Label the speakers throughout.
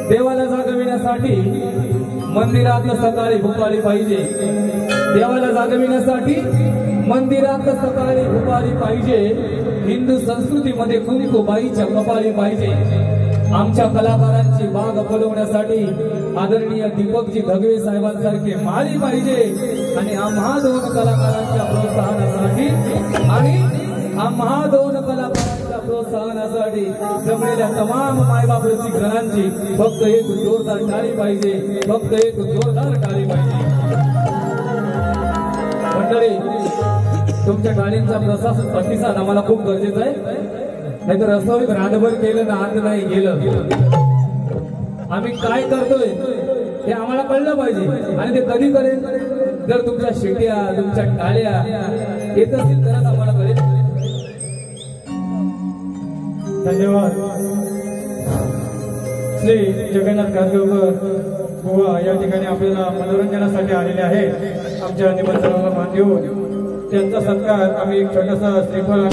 Speaker 1: देवाला जागविण्यासाठी मंदिरात सकाळी भुपाळी पाहिजे। देवाला जागविण्यासाठी मंदिरात सकाळी भुपाळी पाहिजे। हिंदू संस्कृतीमध्ये कुंकुबाईच्या कपाळी पाहिजे। आमच्या कलाकारांची बाग फुलवण्यासाठी आदरणीय दीपकजी धगवे साहेबांसारखे माळी पाहिजे। आणि आम्हा दोन कलाकारांच्या प्रोत्साहनासाठी जमलेल्या तमाम मायबाप रसिकांची फक्त एक जोरदार टाळी पाहिजे। फक्त एक जोरदार टाळी पाहिजे। मंडळी, तुमच्या टाळींचा प्रतिसाद आम्हाला खूप गरजेचा आहे। नाहीतर रसोईत रातभर केलं ना आत नाही गेलं। आम्ही काय करतोय हे आम्हाला कळलं पाहिजे। आणि ते कधी करेल जर तुमच्या शिट्या तुमच्या टाळ्या येत असतील तरच आम्हाला कळेल।
Speaker 2: धन्यवाद। श्री जगन्नाथ गांधीकर बुवा या ठिकाणी आपल्याला मनोरंजनासाठी आलेले आहे। आमच्या निमंत्रणाला मान देऊन त्यांचा सत्कार आम्ही एक छोटासा श्रीफळ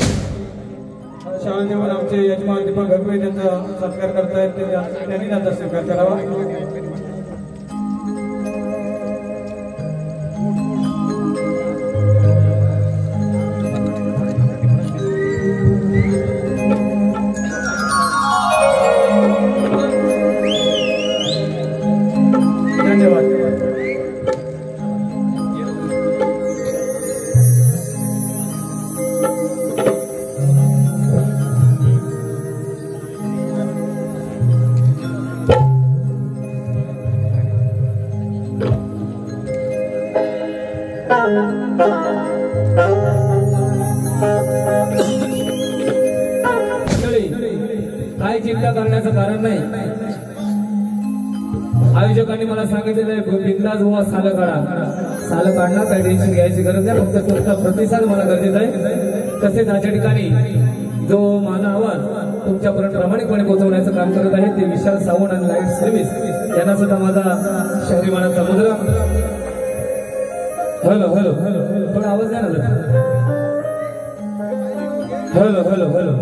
Speaker 2: शाळा देऊन आमचे यजमान दीपक घगवे त्यांचा सत्कार करतायत। त्यांनी त्यांचा स्वीकार करावा।
Speaker 1: काय चिंता करण्याचं कारण नाही। आयोजकांनी मला सांगितलेलं आहे बिंदास हुआ साल काढा। साल काढणार काही टेन्शन घ्यायची गरज नाही। फक्त तुमचा प्रतिसाद मला गरजेचा आहे। तसेच आजच्या ठिकाणी जो माझा आवाज तुमच्यापर्यंत प्रामाणिकपणे पोहोचवण्याचं काम करत आहे ते विशाल सावंत आणि लाईट सर्व्हिस यांना सुद्धा माझा शहरी मानाचा मुजरा। हॅलो हॅलो हॅलो थोडा आवाज द्या ना। Hello hello hello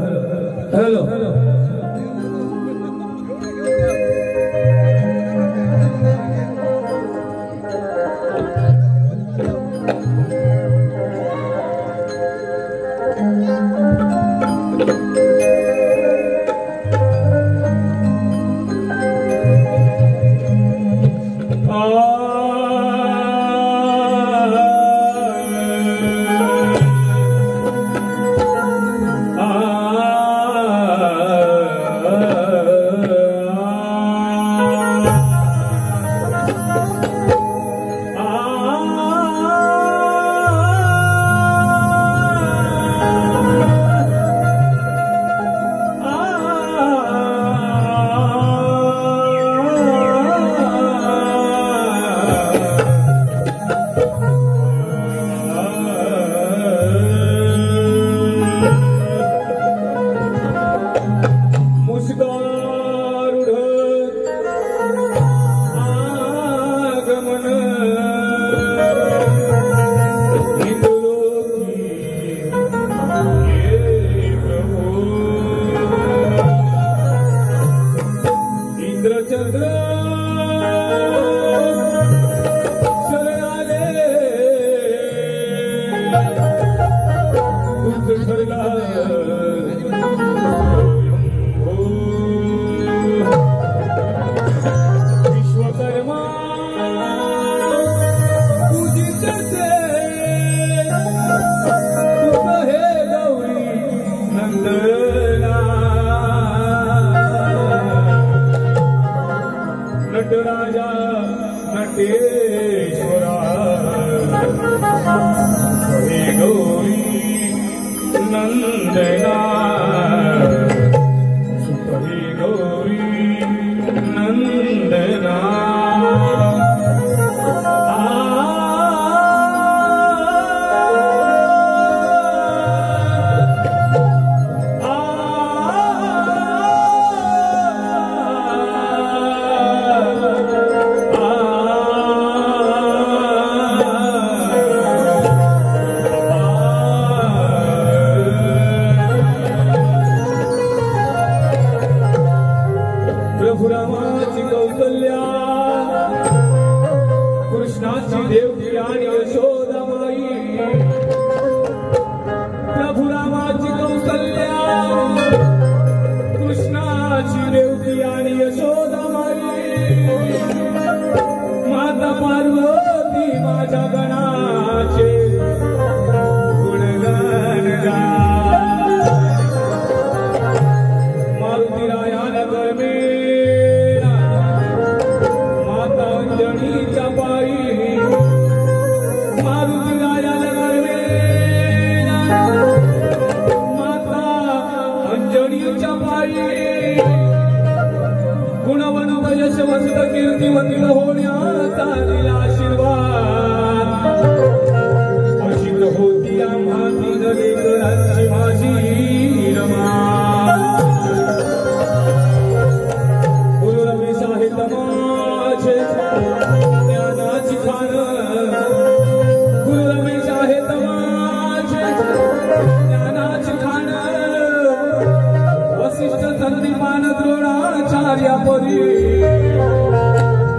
Speaker 1: hello hello वंदना नटराजा नटेश्वरा हे गौरी नंदना हे गौरी नंदना प्रभुरामाची कौसल्या कृष्णाची देवकी आणि यशोदाबाई प्रभुरामाची कौसल्या कृष्णाची देवकी आणि यशोदाबाई माता पार्वती माझ्या गणाचे गुणगान गा मारुती रायाला गरमे अंजनीच्या पायी मारुती रायाला गरवे माता अंजनीच्या पायी गुणवंत यशवंत कीर्तिवंत होण्याचा दिला आशीर्वाद अशीच होती आम्हा तीन लेकरांची माझी रमा गुरु रमेश आहे तमाशे ज्ञानाची खान गुरु रमेश आहे तमाशे ज्ञानाची खान वसिष्ठ संदीपान द्रोणाचार्या परी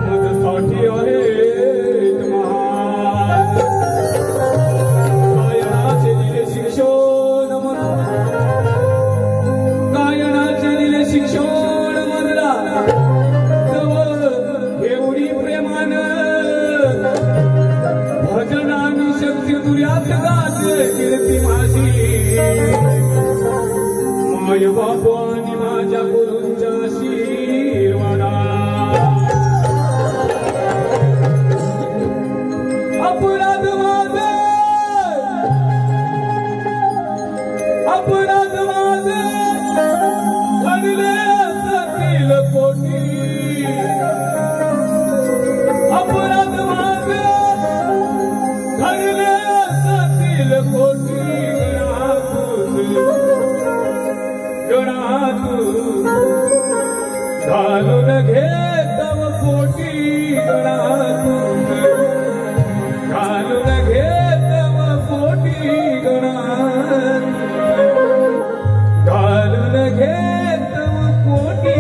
Speaker 1: माझ्यासाठी आहेत महान गायनाचे दिले शिक्षण गायनाचे दिले शिक्षण म्हणला एवढी प्रेमान भजनानी शक्ती तुर्यात गाते कीर्ती माझी माय बापू आणि माझ्या गुरूंच्या आशीर्वादा अपराध माझे घडले असतील कोटी अपराध माझे घडले असतील कोटी गणातून घालून घेतव पोटी गणातून घालून घेतव पोटी गणात घालून घेतव पोटी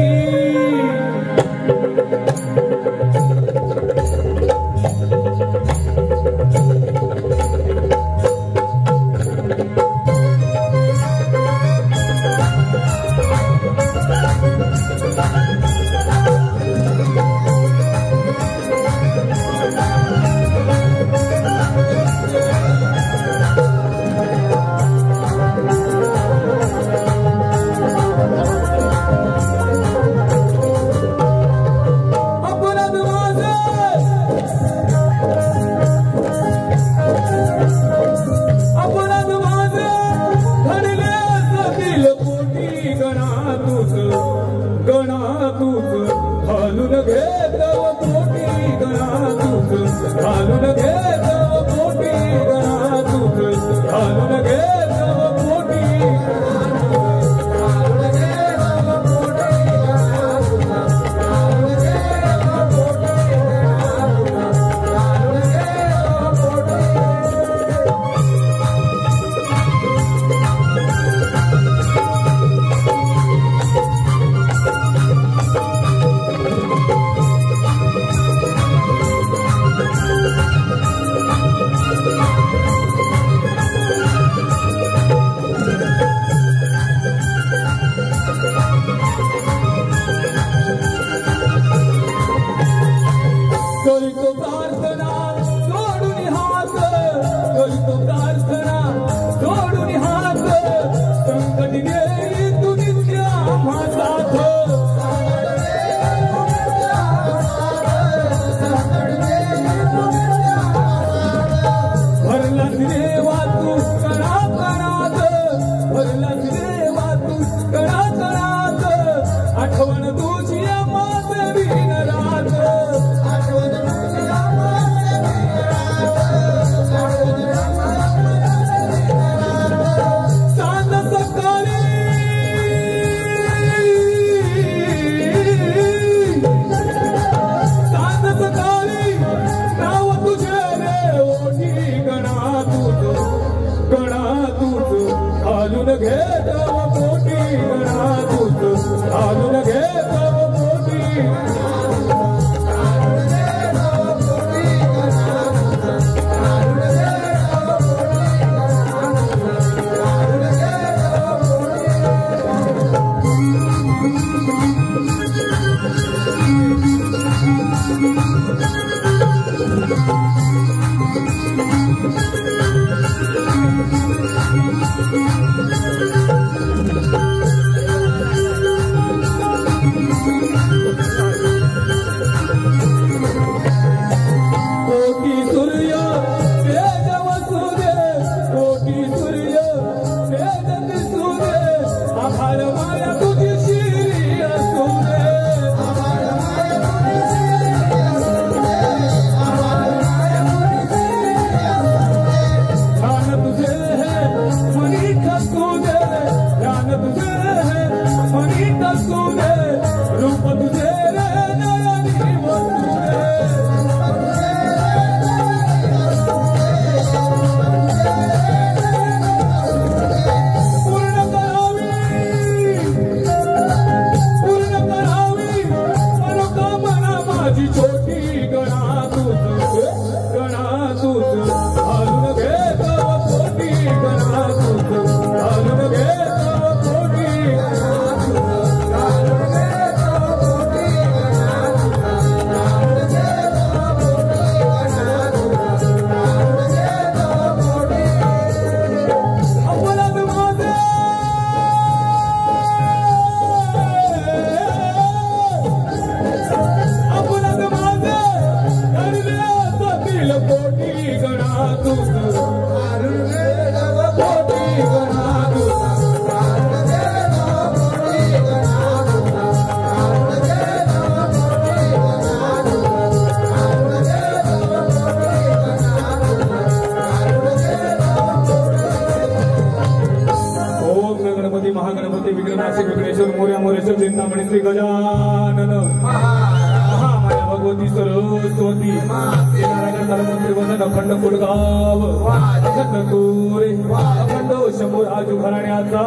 Speaker 1: महागणपती विघ्ननाशक विघ्नेश्वर मोर्या मोरेश्वर चिंतामणी श्री गजानन महामाया भगवती सरस्वती मंत्री वंदन अखंड कुलगाव अखंड कोरे अखंड शंभू राजू घराण्याचा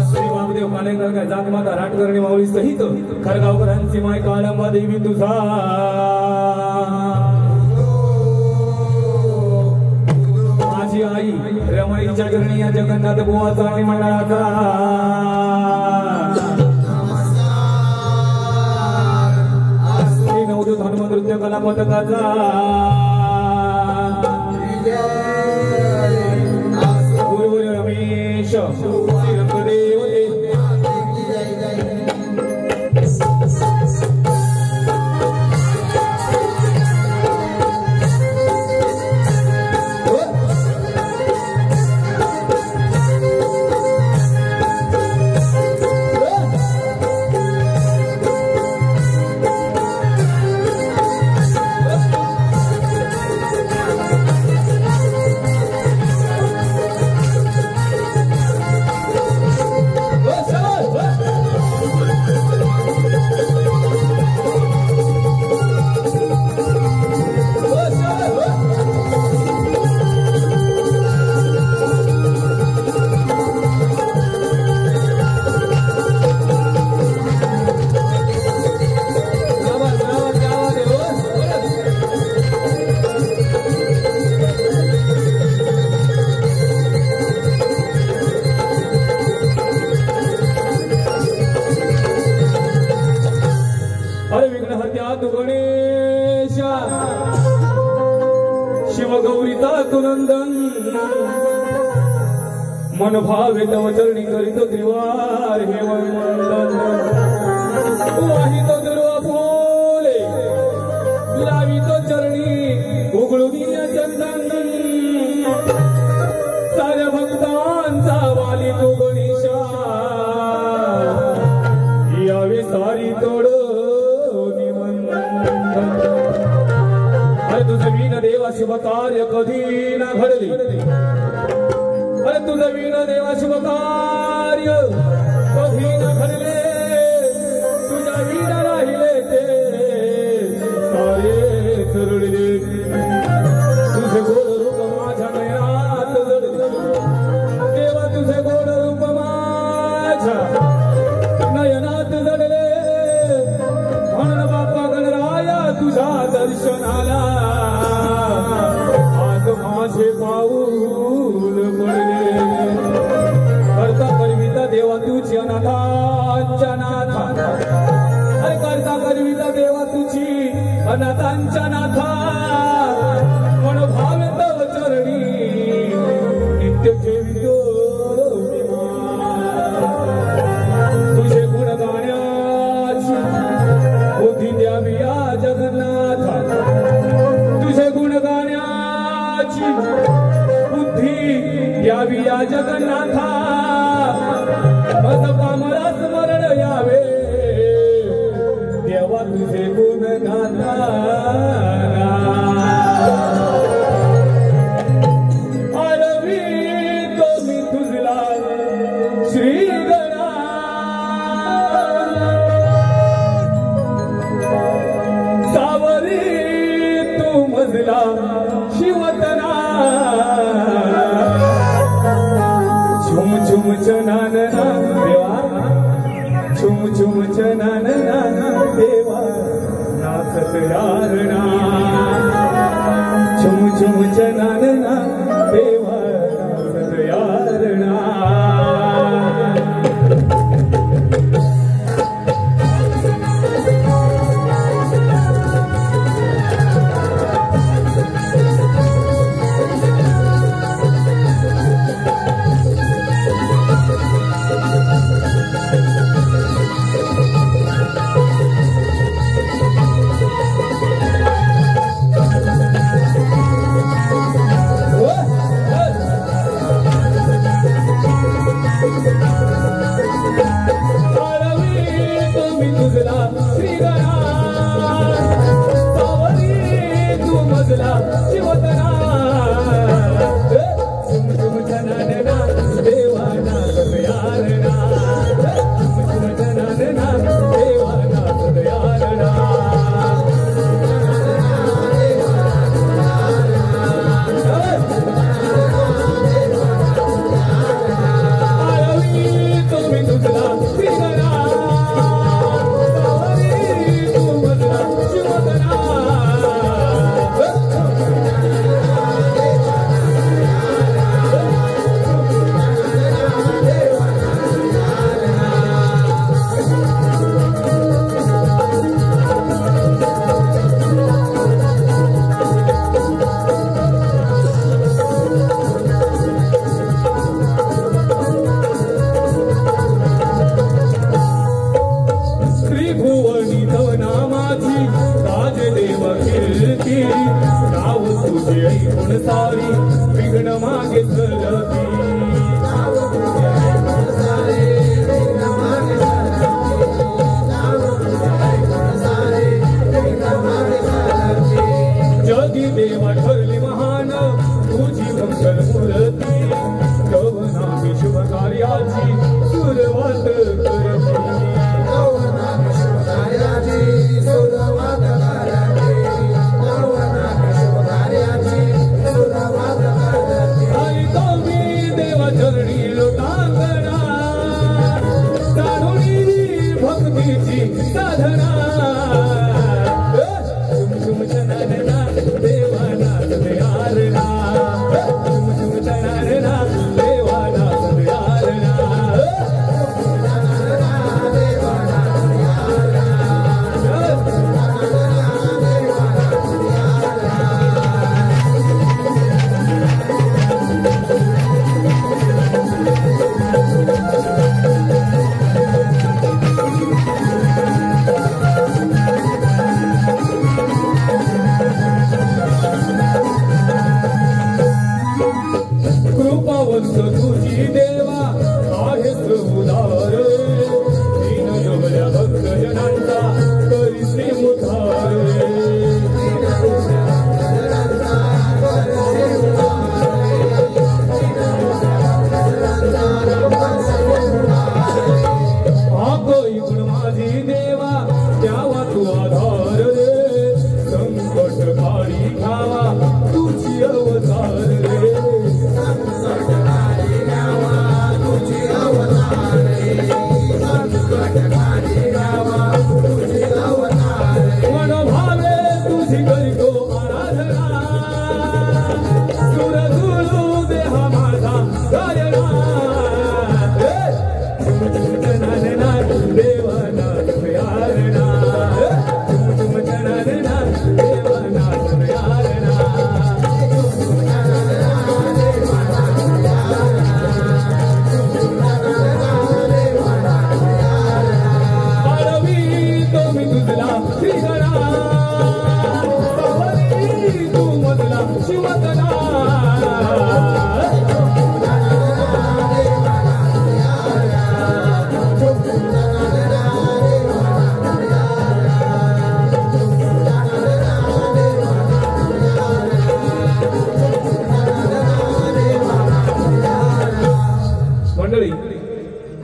Speaker 1: श्री वामदेव कालेकर जातमाता राटकर्णी माऊली सहित खरगावकरांची माय काळंबा देवी तुझा आई रमणीच्या चरणी या जगन्नाथ बुवाचा आणि मंडळाचा श्री नवदूत हनुमान नृत्य कला पथकाचा गुरुवर रमेश श्री रंगदेव मन भावे तव चरणी करीत त्रिवार हे वंदन वाहितो दुर्वा फुले लावितो चरणी उघळूनिया चंदन साऱ्या भक्तांचा वाली तो गणेशा यावे सारी तोड अरे तुझे वीण देवा शुभ कार्य कधी ना घडले अरे तुझे वीण देवा शुभ कार्य कधी न घडले तुझ्या वीण राहिले ते सारे चरडले तुझे गोड रूप माझ्या नयनात जडले देवा तुझे गोड रूप माझ्या नयनात जडले म्हणून बाप्पा गणराया तुझ्या दर्शनाला आज माझे पाऊल पडले नाथांच्या नाथा अरे करता करविता देवा तुझी अनाथांच्या नाथा मनोभाव तव चरणी नित्य ठेवितो तुझे गुण गाण्याची बुद्धी द्यावी या जगन्नाथा तुझे गुण गाण्याची बुद्धी द्यावी या जगन्नाथा मला स्मरण यावे देवा तुझे गुण गाता आळवी तो मी तुझला श्री गणा सावरी तू मजला शिवतना झुम झुम चनानना देवा झुम झुम चनानना देवा नाचत यारणा झुम झुम चनानना देवा नाचत यारणा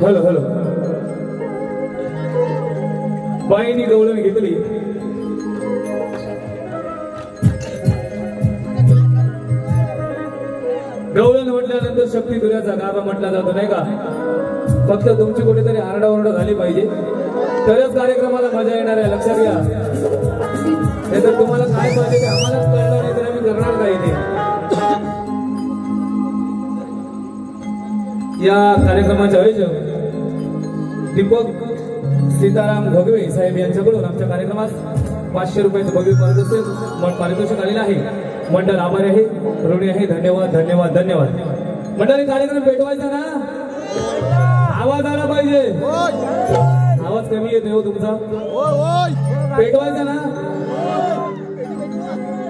Speaker 1: हॅलो हॅलो बाईनी गवळण घेतली. गवळण म्हटल्यानंतर शक्ती दुर्याचा गाभा म्हटला जातो नाही का. फक्त तुमची कुठेतरी आरडाओरडा झाली पाहिजे तरच कार्यक्रमाला मजा येणार आहे. लक्षात घ्या. नाहीतर तुम्हाला काय पाहिजे ते आम्हालाच कळलं नाही तर आम्ही करणार काय ते. या कार्यक्रमाचे आयोजक दीपक सीताराम घोगवे साहेब यांच्याकडून आमच्या कार्यक्रमास 500 रुपयाचं भव्य पारितोषिक आलेलं आहे. मंडळ आभारी आहे, ऋणी आहे. धन्यवाद धन्यवाद धन्यवाद. मंडळी कार्यक्रम पेटवायचा ना. आवाज आला पाहिजे. आवाज कमी येतोय हो तुमचा. पेटवायचा ना.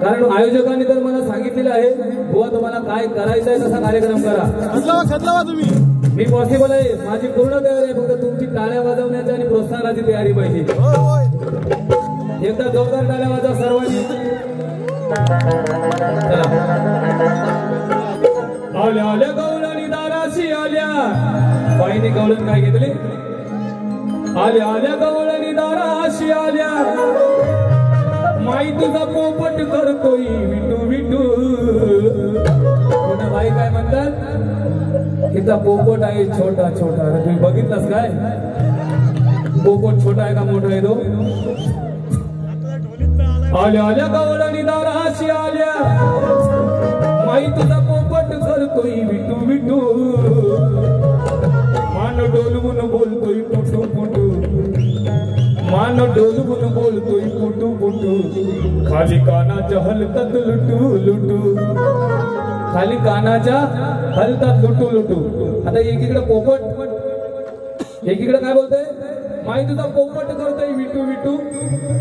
Speaker 1: कारण आयोजकांनी तर मला सांगितलेलं आहे बुवा तुम्हाला काय करायचं आहे तसा कार्यक्रम करा. तुम्ही मी पॉसिबल आहे. माझी पूर्ण तयारी आहे. फक्त तुमची टाळ्या वाजवण्याची आणि प्रोत्साहनाची तयारी पाहिजे. एकदा जोरदार टाळ्या वाजवा सर्वांनी. आल्या आल्या गवळणी दाराशी आल्या. बाईने गवळण काय घेतली. आल्या आल्या गवळणी दाराशी आल्या. माई तुझा पोपट करतोय विटू विटू. पुन्हा बाई काय म्हणतात. हिचा पोपट आहे छोटा छोटा. तुम्ही बघितलास काय पोपट छोटा आहे का मोठा आहे तो. आल्या आल्या गवळणी दाराशी आल्या. माई तुझा पोपट करतोय विटू विटू. मान डोलवून बोलतोय पुटू पुटू. मान डोलवून बोलतोय पुटू पुटू. खाली कानाच्या हलतात लुटू लुटू. खाली कानाच्या हलतात लुटू लुटू. आता एकीकडे पोपट एकीकडे काय बोलतोय. माई तुझा पोपट करतोय विटू विटू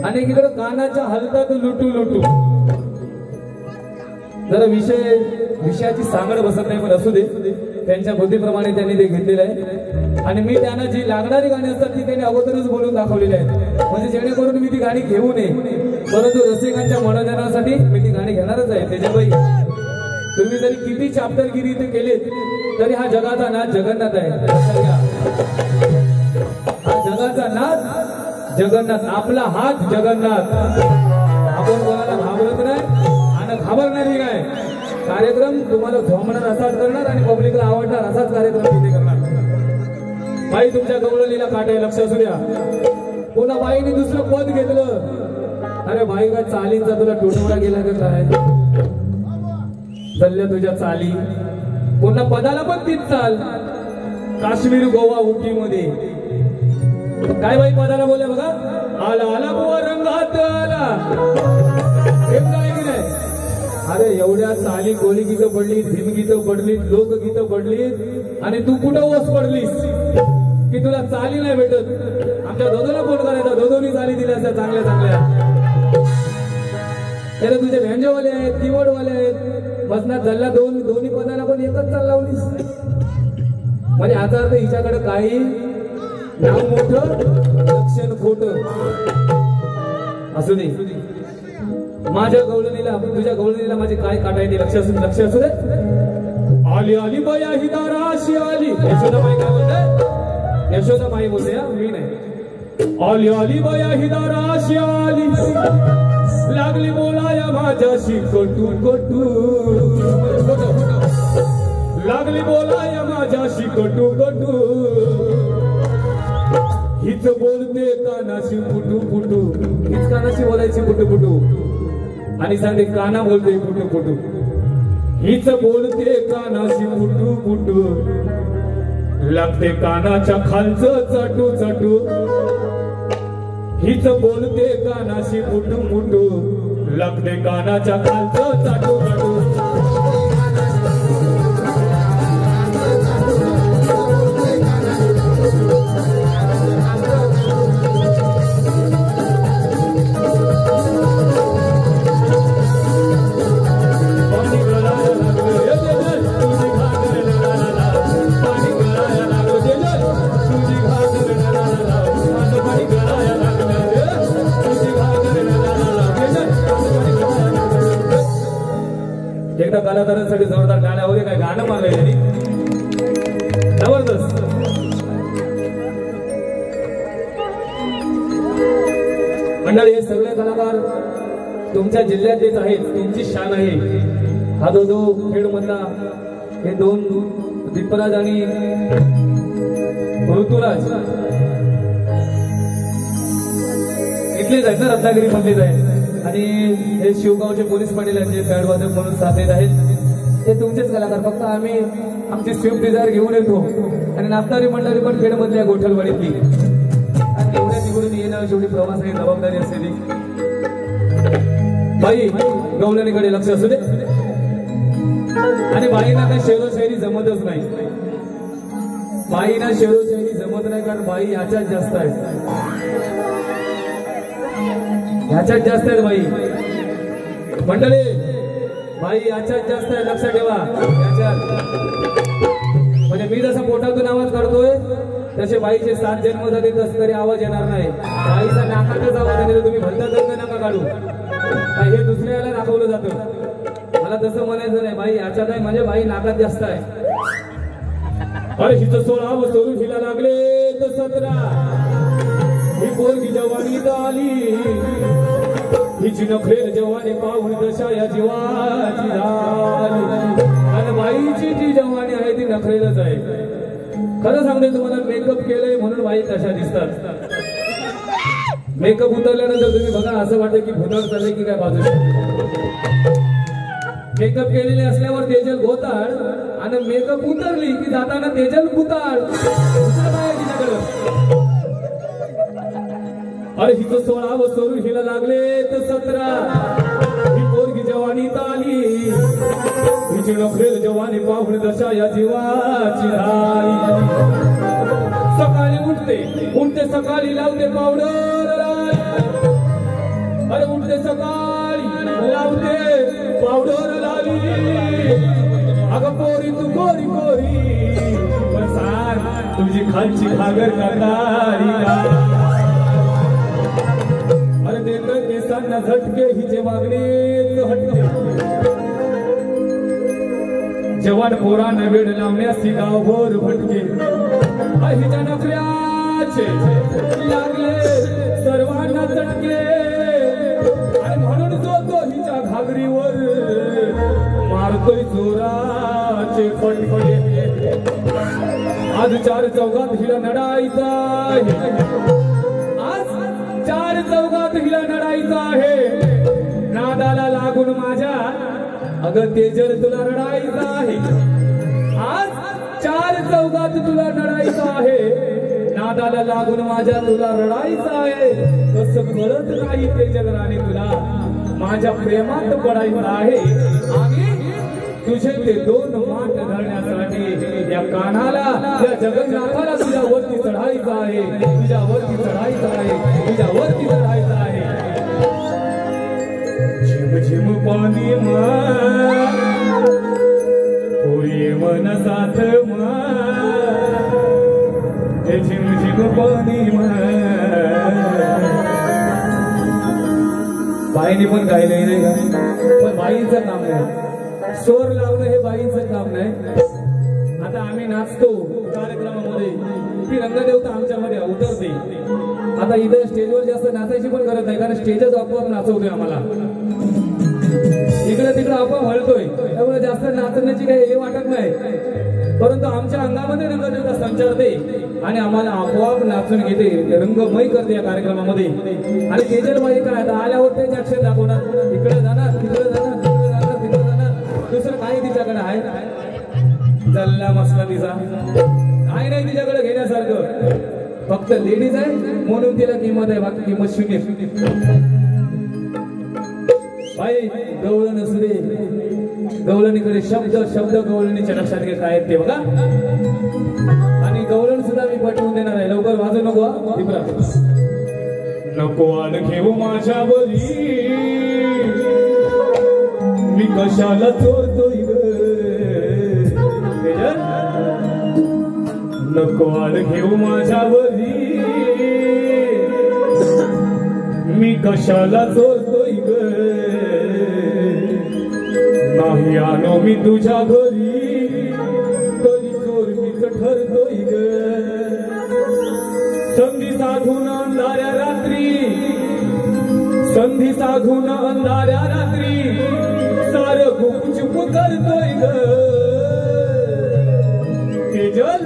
Speaker 1: आणि एकीकडे कानाच्या हलतात लुटू लुटू. जरा विषयाची सांगड बसत नाही पण असू दे. त्यांच्या बुद्धीप्रमाणे त्यांनी ते घेतलेलं आहे आणि मी त्यांना जी लागणारी गाणी असतात ती त्यांनी अगोदरच बोलून दाखवलेली आहेत. म्हणजे जेणेकरून मी ती गाणी घेऊ नये परंतु रसिकांच्या मनोरंजनासाठी मी ती गाणी घेणारच आहे. त्याच्याबाई तुम्ही जरी किती चाप्टरगिरी इथे केलेत तरी हा जगाचा नाच जगन्नाथ आहे. हा जगाचा नाच जगन्नाथ. आपला हात जगन्नाथ. आपण कोणाला घाबरत नाही आणि घाबरणारी काय. कार्यक्रम तुम्हाला झोमणार असाच करणार आणि पब्लिकला आवडणार असाच कार्यक्रम तिथे करणार. बाई तुमच्या गवळणीला काटाय लक्ष असू द्या. पुन्हा बाईने दुसरं पद घेतलं. अरे बाई काय चालींचा तुला टोटवडा गेला का काय. चालल्या तुझ्या चाली. पुन्हा पदाला पण तीच चाल. काश्मीर गोवा उटी मध्ये काय बाई पदाला बोलले बघा. आला आला गोवा रंगात आला. अरे एवढ्या चाली गोळी गीतं पडली भीम गीतं पडली लोकगीतं पडली आणि तू कुठं ओस पडलीस की तुला चाली नाही भेटत. आमच्या दोदोला फोन करायचा. दोदोनी चाली दिल्या असत्या चांगल्या चांगल्या. त्याला तुझे व्यंजवाले आहेत कीबोर्डवाले आहेत. बसण्यात झाल्या दोन्ही पदाला पण एकच चाल लावलीस. म्हणजे आता अर्थ हिच्याकडे काही नाव मोठं लक्षण खोटं असू दे. माझ्या गवळणीला तुझ्या गवळणीला माझे काय काटायचे लक्ष असू दे. आली आली बया ही दाराशी आली. यशोदाबाई काय बोलते. यशोदाबाई बोलते मी नाही. आली आली बया ही दाराशी आली. लागली बोलाया माझ्याशी कटू कटू. लागली बोलाया माझ्याशी कटू कटू. हीच बोलते कानाशी पुटू पुटू. हीच कानाशी बोलायची पुटू पुटू आणि सांगते काना बोलते पुटू पुटू. हीच बोलते कानाशी पुटू पुटू. लागते कानाच्या खालचं चटू चटू. हीच बोलते कानाशी पुटू पुटू. लागते कानाच्या खालचं चटू चटू. एकदा कलाकारांसाठी जोरदार गाण्या होते काय गाणं मारलंय त्यांनी जबरदस्त. मंडळी हे सगळे कलाकार तुमच्या जिल्ह्यातलेच आहेत, तुमची शान आहे. हा जो खेळ मधला हे दोन दीपराज आणि ऋतुराज इथलेच आहेत ना, रत्नागिरी मधलेच आहेत. आणि हे शिवगावचे पोलीस पाटील आहेत जे बँडवादक म्हणून साथ देत आहेत, हे तुमचेच कलाकार. फक्त आम्ही आमची स्विफ्ट डिझायर घेऊन येतो आणि नाचणारी मंडळी पण खेडमधल्या गोठलवाडीतली. आणि एवढ्या तिकडून येणं शेवटी प्रवासाची जबाबदारी असते ती. बाई गवळणीकडे लक्ष असू दे. आणि बाईंना काही शेरोशायरी जमतच नाही. बाईंना शेरोशायरी जमत नाही कारण बाई ह्याच्यात जास्त आहेत, ह्याच्यात जास्त आहेत बाई. मंडळी बाई ह्याच्यात जास्त आहे, लक्षात ठेवा. ह्याच्यात म्हणजे मी जसा पोटातून आवाज काढतोय तसे बाईचे 7 जन्म झाले तस तरी आवाज येणार नाही. बाईचा नाकातच आवाज आहे, तुम्ही भलता जन्म नका काढू. हे दुसऱ्याला दाखवलं जातं. मला तसं म्हणायचं नाही. बाई ह्याच्यात आहे म्हणजे बाई नाकात जास्त आहे. अरे हिचं 16 सोडून हिला लागले तर 17. ही पोरगी जवानीत आली, हिची नखरेल जवानी पाहून दशा या जीवाची झाली. आणि बाईची जी जवानी आहे ती नखरेलच आहे. खरं सांगते तुम्हाला, मेकअप केलंय म्हणून बाई तशा दिसतात. मेकअप उतरल्यानंतर तुम्ही बघा असं वाटतं की भुताळ चालले की काय बाजूला. मेकअप केलेले असल्यावर तेजल भोताळ आणि मेकअप उतरली की जाताना तेजल भुताळ. अरे हिचं 16 सोडून हिला लागले तर 17. ही पोरगी जवानीत आली, हिची नखरेल जवानी पाहून दशा या जीवाची झाली. सकाळी उठते सकाळी लावते पावडर. अरे उठते सकाळी लावते पावडर लावली. अगं पोरी तू गोरी गोरी पण सांग तुझी खालची घागर काढारी. अरे देत केसांना झटके हिचे वागणेच हटके. जवान पोरांना वेळ लावण्यास गावभर भटके. हिच्या नखऱ्याचे लागले सर्वांना चटके. आणि म्हणून जो हिच्या घागरीवर मारतोय जोराचे फटफटे. आज 4 चौघात हिला नडायचा आहे, आज 4 चौघात हिला नडायचा आहे. नादाला लागून माझ्या अगं तेजल तुला रडायचं आहे. आज 4 चौघात तुला रडायचं आहे. नादाला लागून माझ्या तुला रडायचं आहे. कसं कळत नाही तेजल राणी तुला माझ्या प्रेमात पडायचं आहे. आणि तुझे ते 2 मान धरण्यासाठी या कानाला या जगन्नाथाला तुझ्या वरती चढायचं आहे, तुझ्या वरती चढायचं आहे, तुझ्या वरती चढायचं आहे. झिम झिम पाणी पोरी मन साथ हे झिम झिम पाणी बाईने पण गायलंय नाही का, पण बाईंचं काम नाही. स्वर लावणं हे बाईंचं काम नाही. आता आम्ही नाचतो कार्यक्रमामध्ये, ती रंगदेवता आमच्यामध्ये उतरते. आता इथं स्टेजवर जास्त नाचायची पण गरज नाही कारण स्टेजच आपोआप नाचवतोय आम्हाला. इकडे तिकडे आपोआप हळतोय, त्यामुळे जास्त नाचण्याची काही हे वाटत नाही. परंतु आमच्या अंगामध्ये रंगदेवता संचारते आणि आम्हाला आपोआप नाचून घेते, रंगमय करते या कार्यक्रमामध्ये. आणि तेजल बाई काय आता आल्यावर तेच अक्षर दाखवणार, इकडे जाणार तिकडे जाणार तिकडे जाणार तिकडे जाणार. दुसरं काही तिच्याकडे आहे चल्ला मसला तिचा काही नाही तिच्याकडे घेण्यासारखं. फक्त लेडीज आहे म्हणून तिला किंमत आहे, बाकी किंमत शून्य. बाई गवळण असू दे, गवळणीकडे शब्द शब्द गवळणीच्या लक्षात घे काय ते बघा. आणि गवळण सुद्धा मी पटवून देणार आहे, लवकर वाजू नको दिपरा. नको आण घेऊ माझ्या बरी मी कशाला चोरतोय ग. नको आण घेऊ माझ्या बरी मी कशाला चोरतोय ग. नाही आलो मी तुझ्या घरी तरी चोर मीच ठरतोय ग. संधी साधून अंधाऱ्या रात्री संधी साधून अंधाऱ्या रात्री सार गुपचुप करतोय ग तेजल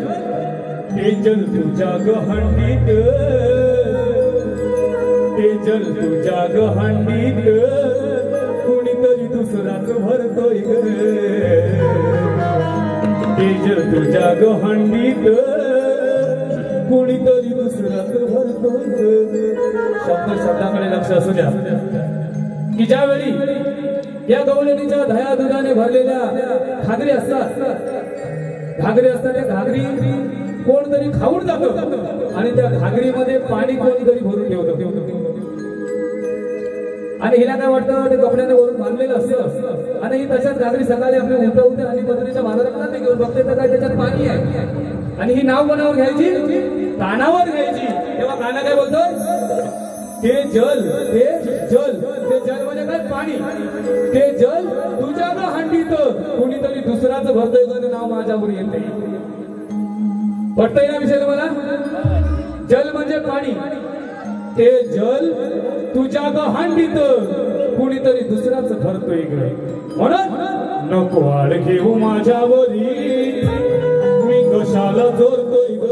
Speaker 1: तेजल तुझ्या गहंडीत तेजल तुझ्या गहंडीत कुणीतरी दुसराच भरतोय ग तेजल तुझ्या गहंडीत कुणीतरी दुसराच भरतोय शब्दाकडे लक्ष असू द्या की ज्यावेळी या गवळणीच्या दह्या दुधाने भरलेल्या घागरी असतात त्या घागरी कोणतरी खाऊन जातं आणि त्या घागरीमध्ये पाणी कोणीतरी भरून ठेवतं आणि हिला काय वाटतं ते कपड्याने वरून बांधलेलं असतं आणि ही तशाच घागरी सकाळी आपली उठवते आणि मजुरीच्या बाजारात घेऊन बघते तर काय त्याच्यात पाणी आहे आणि ही नाव कोणावर घ्यायची कानावर घ्यायची तेव्हा काना काय बोलतोय ते जल ते जल म्हणजे काय पाणी ते जल तुझ्या हंडीत कुणीतरी दुसराच भरतोय ग नाव माझ्यावर येते पटतंय ना विषय तुम्हाला जल म्हणजे पाणी ते जल तुझ्या हंडीत कुणीतरी दुसराच भरतोय ग म्हणून नको आड घेऊ माझ्यावरी मी कशाला जोरतोय ग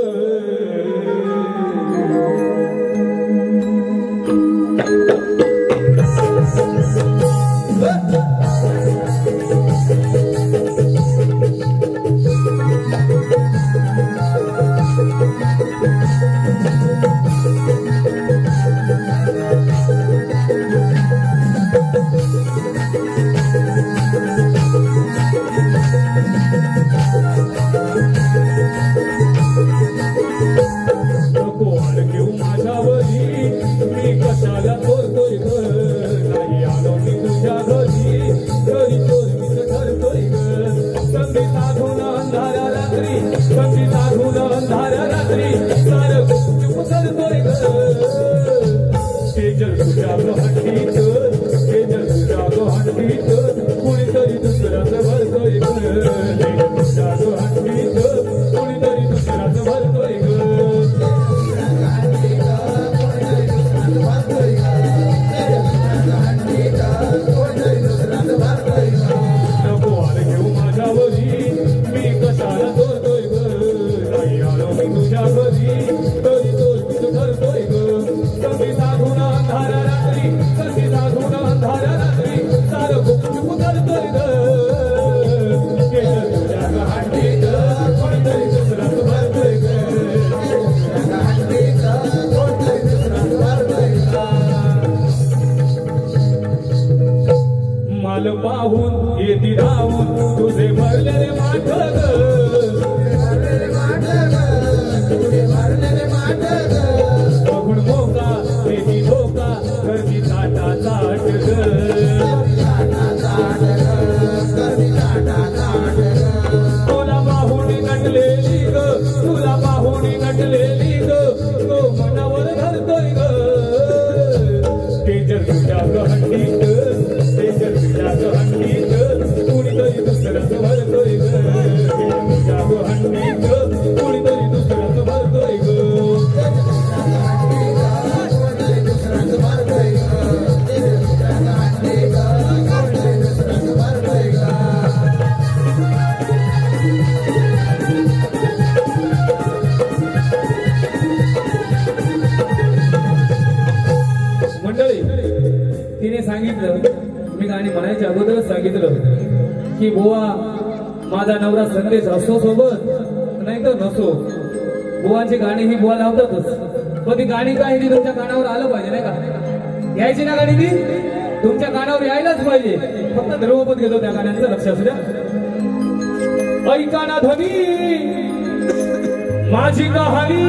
Speaker 1: पाहून येती धावून तुझे भरलेले माठ बघून मोका येती धोका गर्दी ताटा ताट तुला पाहुणी नटलेली ग तुला पाहुणी नटलेली ग तो मनावर धरतोय ग तेजल तुझ्या गहंडीत कुणीतरी दुसराच भरतोय ग तुझ्या हंडीत कुणीतरी दुसराच भरतोय ग मंडळी तिने सांगितलं मी गाणी म्हणायच्या अगोदरच सांगितलं की बुवा माझा नवरा संदेश असो सोबत नाही तर नसो बुवाची गाणी ही बुवा लावतातच पण ती गाणी काय ती तुमच्या कानावर आलं पाहिजे नाही का घ्यायची ना गाणी ती तुमच्या कानावर यायलाच पाहिजे फक्त धर्मपद घेतो त्या गाण्यांचं लक्ष असू द्या ऐका ना धनी माझी कहाणी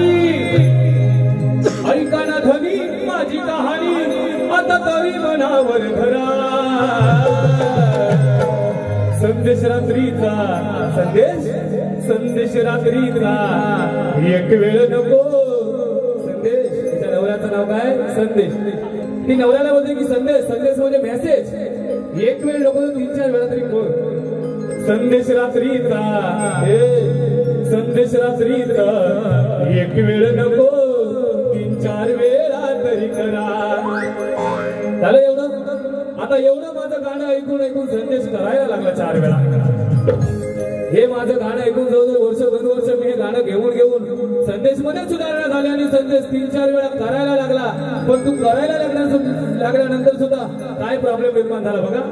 Speaker 1: ऐका ना धनी माझी कहाणी आता तरी मनावर धरा संदेश रात्रीचा संदेश रात्रीचा एक वेळ नको संदेश तिच्या नवऱ्याचं नाव काय संदेश ती नवऱ्याला बोलते की संदेश म्हणजे मेसेज एक वेळ नको 3-4 वेळा तरी बोल संदेश रात्रीचा संदेश रात्रीचा एक वेळ नको 3-4 वेळा तरी करा झालं एवढं. आता एवढं माझं गाणं ऐकून ऐकून संदेश करायला लागला 4 वेळा. हे माझं गाणं ऐकून जवळजवळ वर्ष 2 वर्ष मी हे गाणं घेऊन घेऊन संदेश मध्ये सुधारणा झाली आणि संदेश 3-4 वेळा करायला लागला. पण तू करायला लागल्यानंतर सुद्धा काय प्रॉब्लेम निर्माण झाला बघा.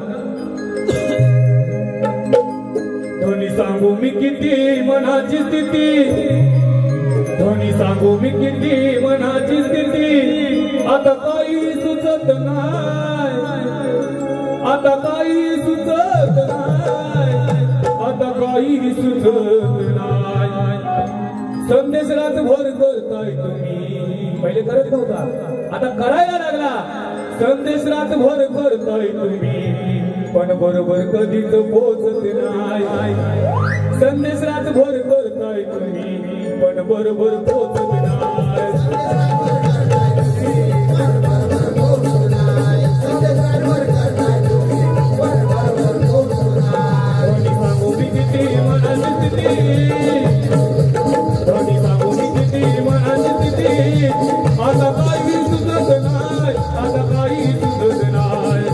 Speaker 1: ध्वनी सांगू मी किती मनाची स्थिती, ध्वनी सांगू मी किती मनाची स्थिती. आता काही सुचत नाही, आता काही सुचत नाही, आता काही सुचत नाही. संदेश रातभर करताय तुम्ही, पहिले करत नव्हता आता करायला लागला. संदेश रातभर करताय तुम्ही पण बरोबर कधीच पोचत नाही. संदेश रातभर करताय तुम्ही पण बरोबर पोचत नाही. ध्वनी सांगू मी किती मनाची स्थिती, ध्वनी सांगू मी किती मनाची स्थिती. आता काही सुचत नाही, आता काही सुचत नाही.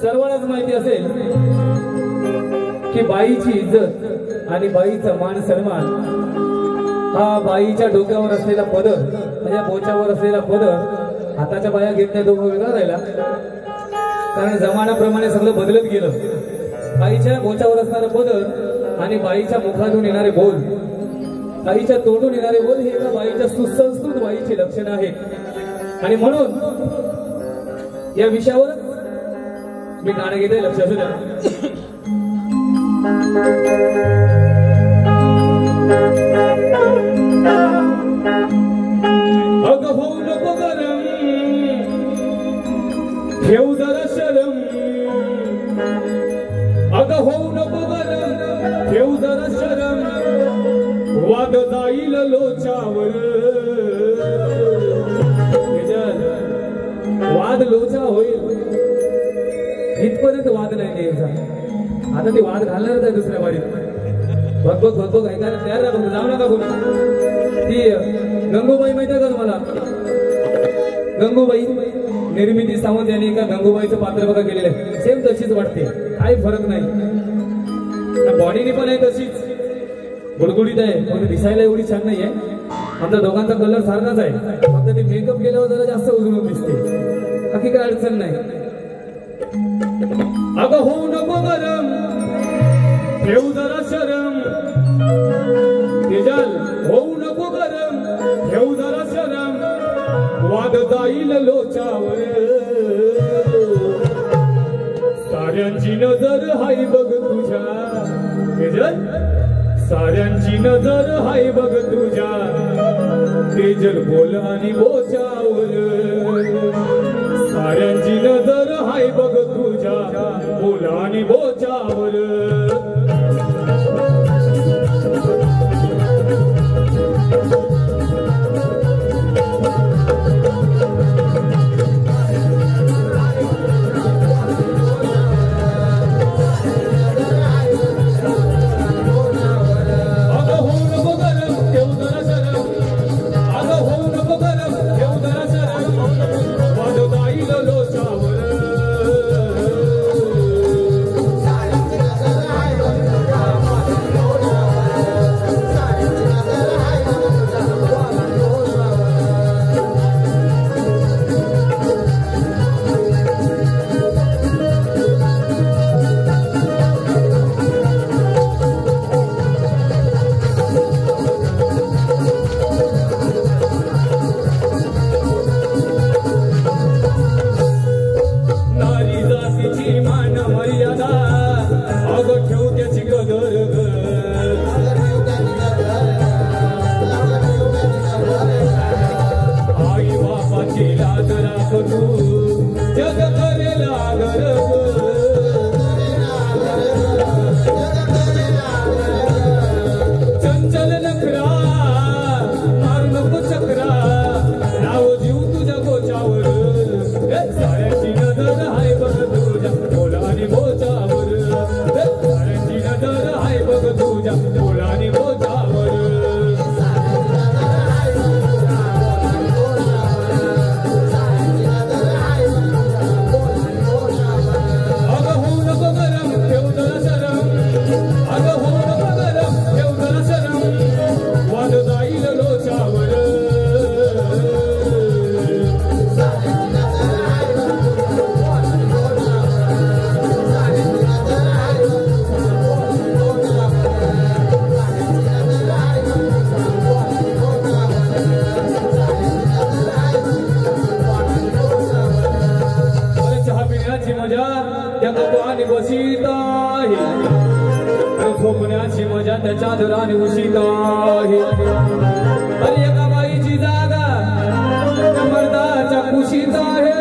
Speaker 1: सर्वांनाच माहिती असेल की बाईची इज्जत आणि बाईचा मान सन्मान हा बाईच्या डोक्यावर असलेला पदर, म्हणजे बोच्यावर असलेला पदर आताच्या बाया घेत नाही, तो वेगळा राहिला. कारण जमान्याप्रमाणे सगळं बदलत गेलं. बाईच्या बोच्यावर असणारा पदर आणि बाईच्या मुखातून येणारे बोल, बाईच्या तोंडून येणारे बोल हे एका बाईच्या सुसंस्कृत बाईची लक्षणं आहेत. आणि म्हणून या विषयावर मी गाणं घेते, लक्ष असू द्या. अगं होऊ नको गरम, ठेव जरा शरम. अगं होऊ नको गरम, ठेव जरा शरम. वाद जाईल लोचावर, वाद लोचा होईल. इथपर्यंत वाद नाही द्यायचा. आता ते वाद घालणारच आहे दुसऱ्या वारीत. भगभग ऐकायला तयार राहा, जाऊ नका कोणी. ती गंगूबाई माहिती आहे का तुम्हाला? गंगूबाई निर्मिती सावंत यांनी एका गंगूबाईचं पात्र बघा केलेलं आहे. सेम तशीच वाटते, काही फरक नाही. बॉडीनी पण आहे तशीच, गुडगुडीत आहे, पण दिसायला एवढी छान नाहीये. आमच्या दोघांचा कलर सारखाच आहे, फक्त ते मेकअप केल्यावर जरा जास्त उजळून दिसते. बाकी काय अडचण नाही. अगं होऊ नको गरम, ठेवू जरा शरम. तेजल होऊ नको गरम, ठेवू जरा शरम. वाद जाईल लोचावर, साऱ्यांची नजर हाय बघ तुझ्या. तेजल साऱ्यांची नजर हाय बघ तुझ्या. तेजल बोल आणि बोचावर, साऱ्यांची नजर हाय बघ तुझ्या. बोल आणि बोचावर. त्याची कदर ग आई बापाची लाज राख तू जग करेल आदर चंचल नखरा मार नको चक्रा राव जीव तुझ्या गोचावर साऱ्याची नजर हाय बघ तुझ्या बोला आणि बोचावर साऱ्याची नजर हाय बघ तुझ्या बोला आणि बोचावर झोपण्याची मजा त्याच्या दराने उशीत आहे अरे एका बाईची जागा त्या मर्दाच्या कुशीत आहे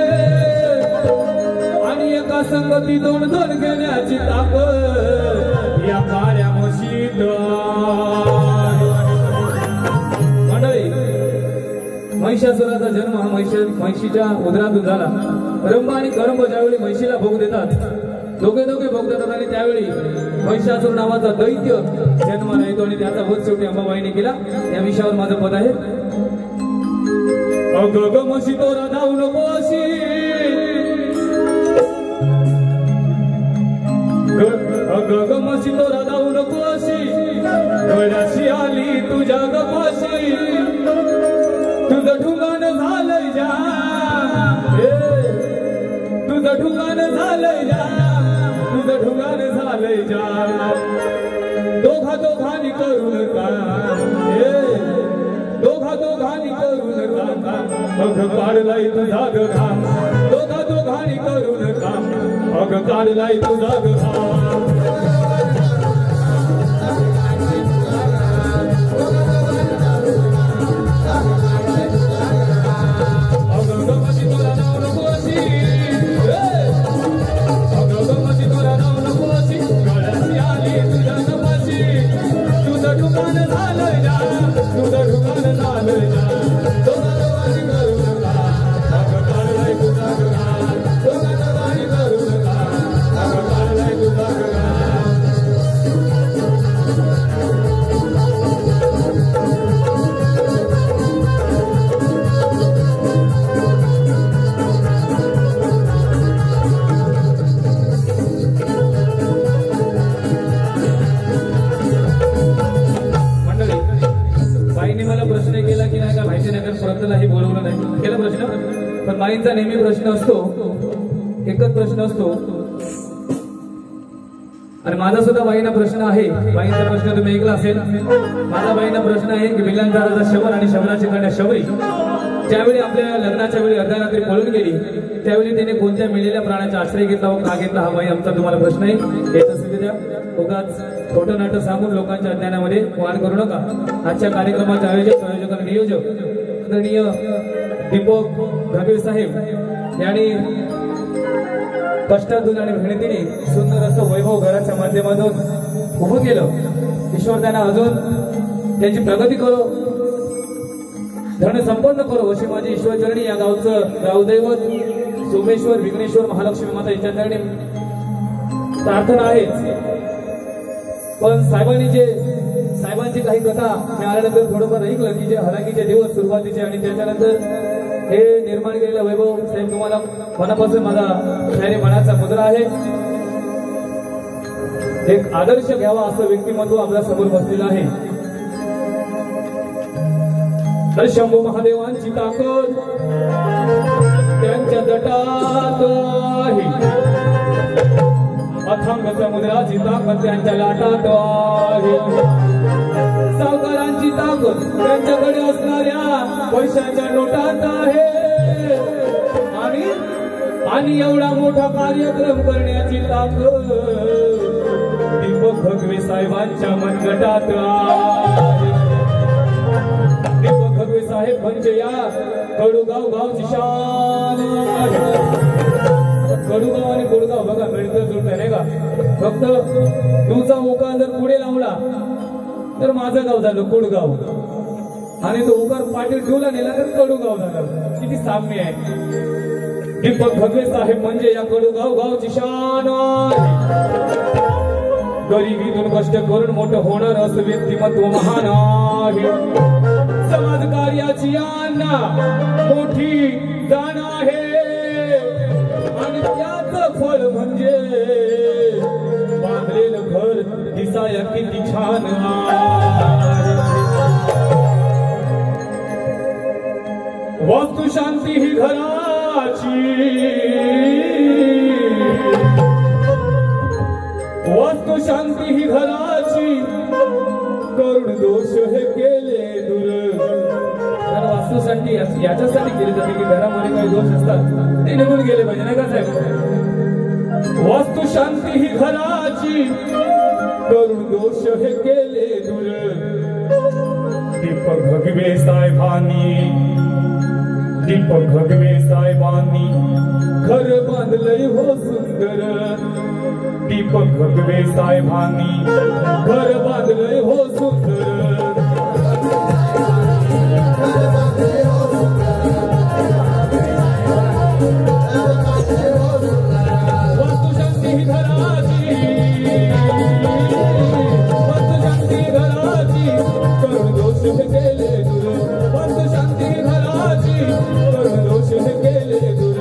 Speaker 1: आणि एका संगती दोन दोन घेण्याची ताकद या काळ्या म्हशीत मंडळी महिषासुराचा जन्म हा म्हशीच्या उदरातून झाला रंभ आणि करंभ ज्यावेळी म्हशीला भोग देतात दोघे भोग देतात आणि त्यावेळी महिषासुर नावाचा दैत्य जन्माला येतो आणि त्याचा वध शेवटी अंबाबाईने केला या विषयावर माझं पद आहे अगं ग म्हशी तोरा धावू नको अशी अगं ग म्हशी तोरा धावू नको अशी गळ्याशी आली तुझ्या गपाशी तुझं ठुगान झालंय जा तुझं ठुगान झालंय जा तुझं ठुगान झालंय जा दोघांनी करू नका दोघांनी करू नका अग काढलाय तुझा घाम दोघांनी करू नका अग काढलाय तुझा घाम बाईंचा नेहमी प्रश्न असतो एकच प्रश्न असतो आणि माझा सुद्धा बाईंना प्रश्न आहे बाईंचा प्रश्न तुम्ही ऐकला असेल माझा बाईंना प्रश्न आहे की बिल्लांचा राजा शबर आणि शबराची कन्या शबरी ज्यावेळी आपल्या लग्नाच्या वेळी अर्ध्या रात्री पळून गेली त्यावेळी त्याने कोणत्या मेलेल्या प्राण्याचा आश्रय घेतला व का घेतला हा बाई आमचा तुम्हाला प्रश्न आहे येत असेल द्या उगाच खोटं नाटक सांगून लोकांच्या अज्ञानामध्ये वाढ करू नका आजच्या कार्यक्रमाचे आयोजक संयोजक आणि नियोजक आदरणीय दीपक घबीर साहेब यांनी कष्टातून आणि मेहनतीने सुंदर असं वैभव घराच्या माध्यमातून उभं केलं ईश्वर त्यांना अजून त्यांची प्रगती करो धन संपन्न करो अशी माझी ईश्वरचरणी या गावचं गावदैवत सोमेश्वर विघ्नेश्वर महालक्ष्मी माता यांच्या चरणी प्रार्थना आहेच पण साहेबांची काही कथा मी आल्यानंतर थोडंफार ऐकलं की जे हलाखीचे दिवस सुरुवातीचे आणि त्याच्यानंतर हे निर्माण केलेलं वैभव साहेब तुम्हाला मनापासून माझा शायरी मनाचा मुद्रा आहे एक आदर्श घ्यावा असं व्यक्तिमत्व आपल्या समोर बसलेलं आहे तर शंभू महादेवांची ताकद त्यांच्या जटात आहे अथांग समुद्राची ताकद त्यांच्या लाटात आहे सावकारांची ताकद त्यांच्याकडे असणाऱ्या पैशाच्या नोटात आहे आणि एवढा मोठा कार्यक्रम करण्याची ताकद दीपक भगवे साहेबांच्या मनगटात आहे. दीपक भगवे साहेब म्हणजे या कडुगाव गावची शान आहे. कडुगाव आणि कोडगाव बघा मिळतं जुळतं नाही का. फक्त तुमचा उकार जर पुढे लावला तर माझं गाव झालं कोडगाव आणि तो उकार पाटील ठेवला नेला तर कडुगाव झालं. किती साम्य आहे. दीपक भगवे साहेब म्हणजे या कडुगाव गावची शान आहे. गरिबीतून कष्ट करून मोठं होणार असं व्यक्तिमत्व महान आहे. समाज कार्याची यांना मोठी जाण आहे आणि त्याचं फळ म्हणजे बांधलेलं घर दिसाया किती छान आहे. वास्तु शांती ही घराची, वास्तु शांती ही घराची, करुण दोष हे केले दूर. तर वास्तु शांती याच्यासाठी केली जाते की घरामध्ये काही दोष असतात ते निघून गेले पाहिजे नाही का साहेब. वास्तु शांती ही घराची, करुण दोष हे केले दूर. दीपक भगवे साहेबांनी, दीपक भगवे साहेबांनी घर बांधलंय हो सुंदर. दीपक भगवे साहेबांनी घर बांधलंय हो सुंदर. वास्तु शांती ही घराची, वास्तु शांती घराची, करुण दोष हे केले दूर. वास्तु शांती घराची, करुण दोष हे केले दूर.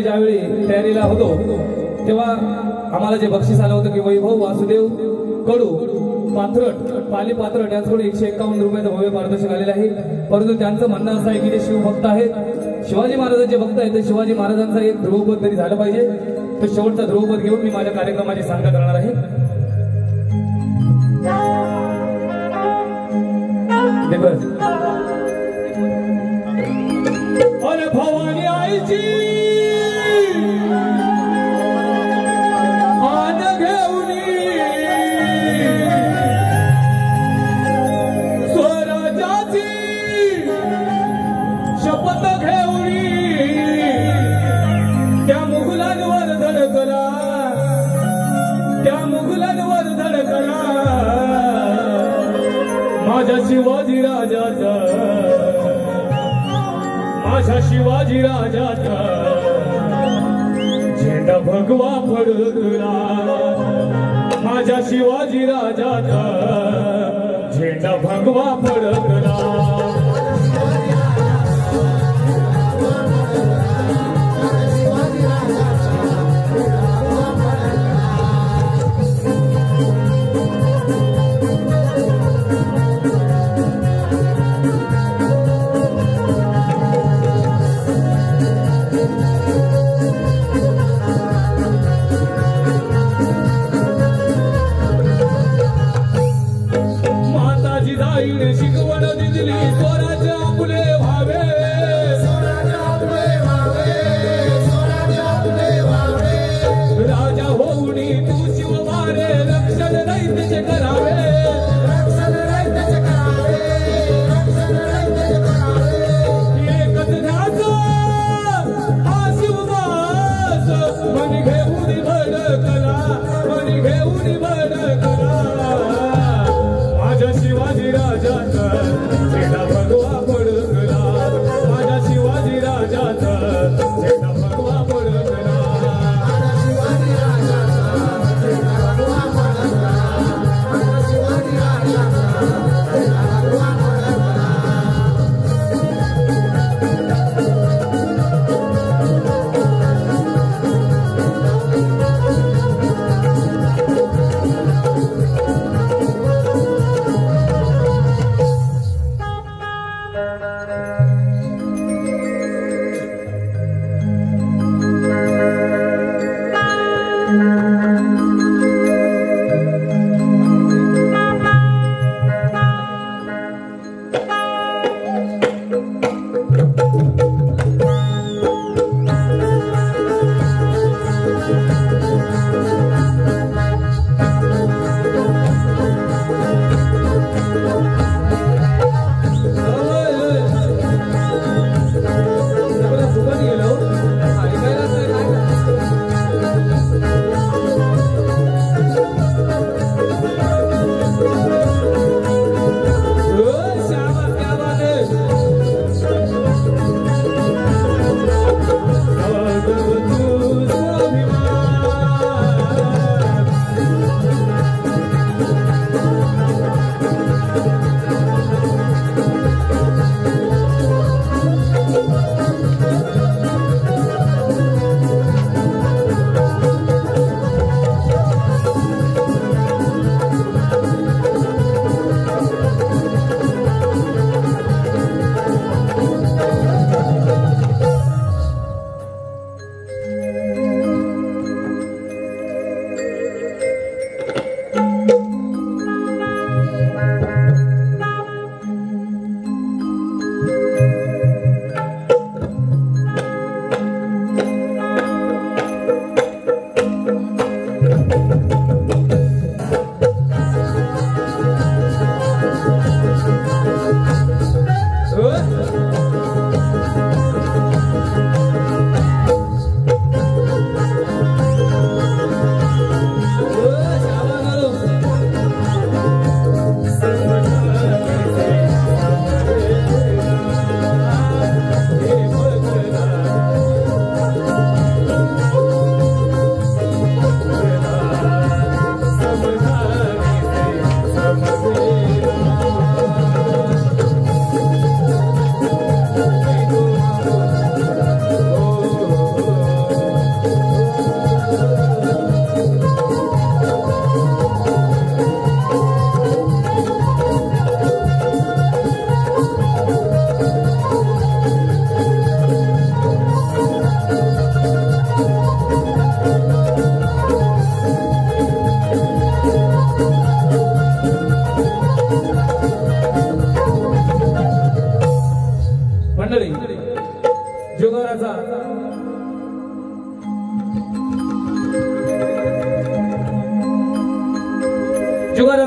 Speaker 1: ज्यावेळी तयारीला होतो तेव्हा आम्हाला जे बक्षीस आलं होतं की वैभव वासुदेव कडू पाथरट पाली पाथरट यांच्याकडून 151 रुपयाचं भव्य पारितोषिक आलेलं आहे. परंतु त्यांचं म्हणणं असं आहे की जे शिवभक्त आहेत, शिवाजी महाराजांचे भक्त आहेत, ते शिवाजी महाराजांचा एक ध्रुवपद तरी झालं पाहिजे. तो शेवटचा ध्रुवपद घेऊन मी माझ्या कार्यक्रमाची सांगता करणार आहे. अरे भवानी आईची आन घेऊनी स्वराजाची शपथ घेऊनी त्या मुघलांवर धडकला, त्या मुघलांवर धडकला माझ्या शिवाजी राजाचा, माझ्या शिवाजी राजाचा झेंडा भगवा फडकला, माझ्या शिवाजी राजाचा झेंडा भगवा फडकला. माताजी जाईल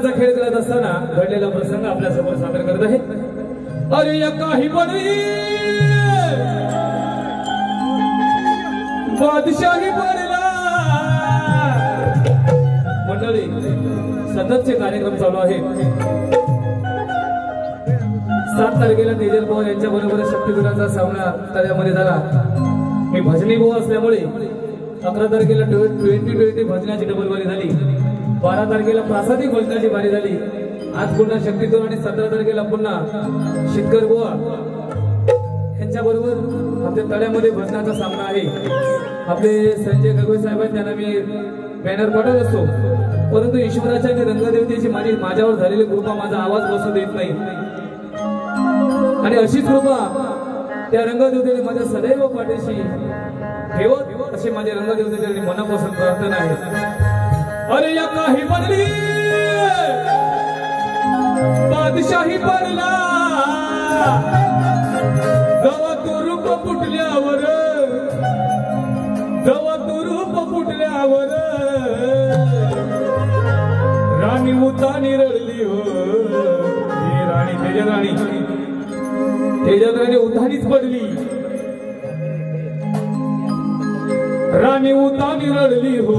Speaker 1: रंगाचा खेळ करत असताना घडलेला प्रसंग आपल्या समोर सादर करत आहे. अरे या काही पडली बादशाही पडला. मंडळी, सततचे कार्यक्रम चालू आहेत. 7 तारखेला तेजल पवार यांच्या बरोबर शक्तिवीरांचा सामना तळ्यामध्ये झाला. मी भजनी भाऊ असल्यामुळे 11 तारखेला 2020 भजनाची डबलबारी झाली. 12 तारखेला प्रासादिक भजनाची बारी झाली. आज पुन्हा शक्तीतून आणि 17 तारखेला पुन्हा शितकर बुवा यांच्या बरोबर आपल्या तळ्यामध्ये भजनाचा सामना आहे. आपले संजय गगोई साहेब आहेत, त्यांना मी बॅनर पाठवत असतो, परंतु ईश्वराच्या आणि रंगदेवतेची माझ्यावर झालेली कृपा माझा आवाज बसू देत नाही. आणि अशीच कृपा त्या रंगदेवतेने माझ्या सदैव पाठीशी ठेवत अशी माझ्या रंगदेवतेने मनापासून प्रार्थना आहे. अरे या काही पडली बादशाही पडला. जवा तू रूप फुटल्यावर, जवा तू रूप फुटल्यावर राणी उतानी रडली हो. ही राणी तेजल राणी उतानीच पडली. राणी उतानी रडली हो,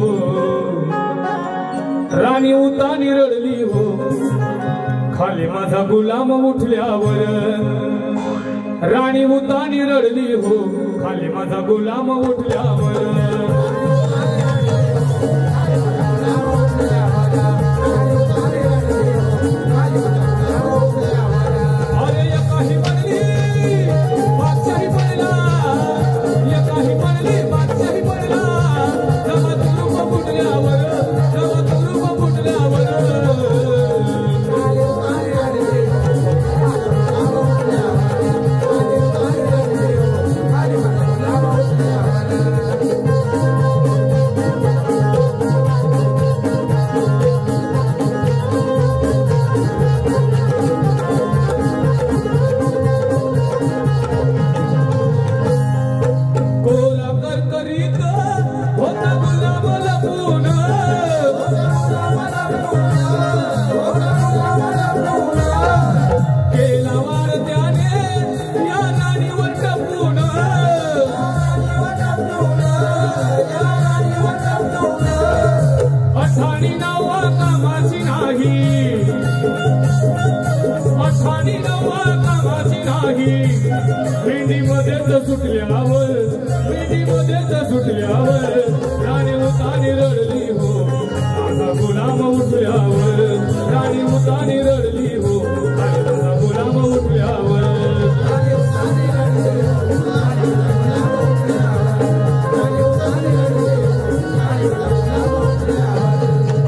Speaker 1: राणी उतानी रडली हो. खाली माझा गुलाम उठल्यावर, राणी उतानी रडली हो. खाली माझा गुलाम उठल्यावर. अरे या काही पडली बादशाही पडला, या काही पडली बादशाही पडला. जवा तू रूप फुटल्यावर, जवा तू रूप फुटल्यावर सुटल्यावर, सुटल्यावर राणी उतानी रडली हो. माझा गुलाम उठल्यावर, राणी उतानी रडली हो. माझा गुलाम उठल्यावर.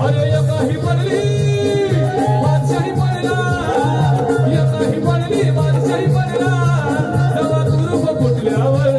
Speaker 1: अरे या काही पडली बादशाही पडला, या काही पडली बादशाही पडला. जवा तू रूप फुटल्यावर,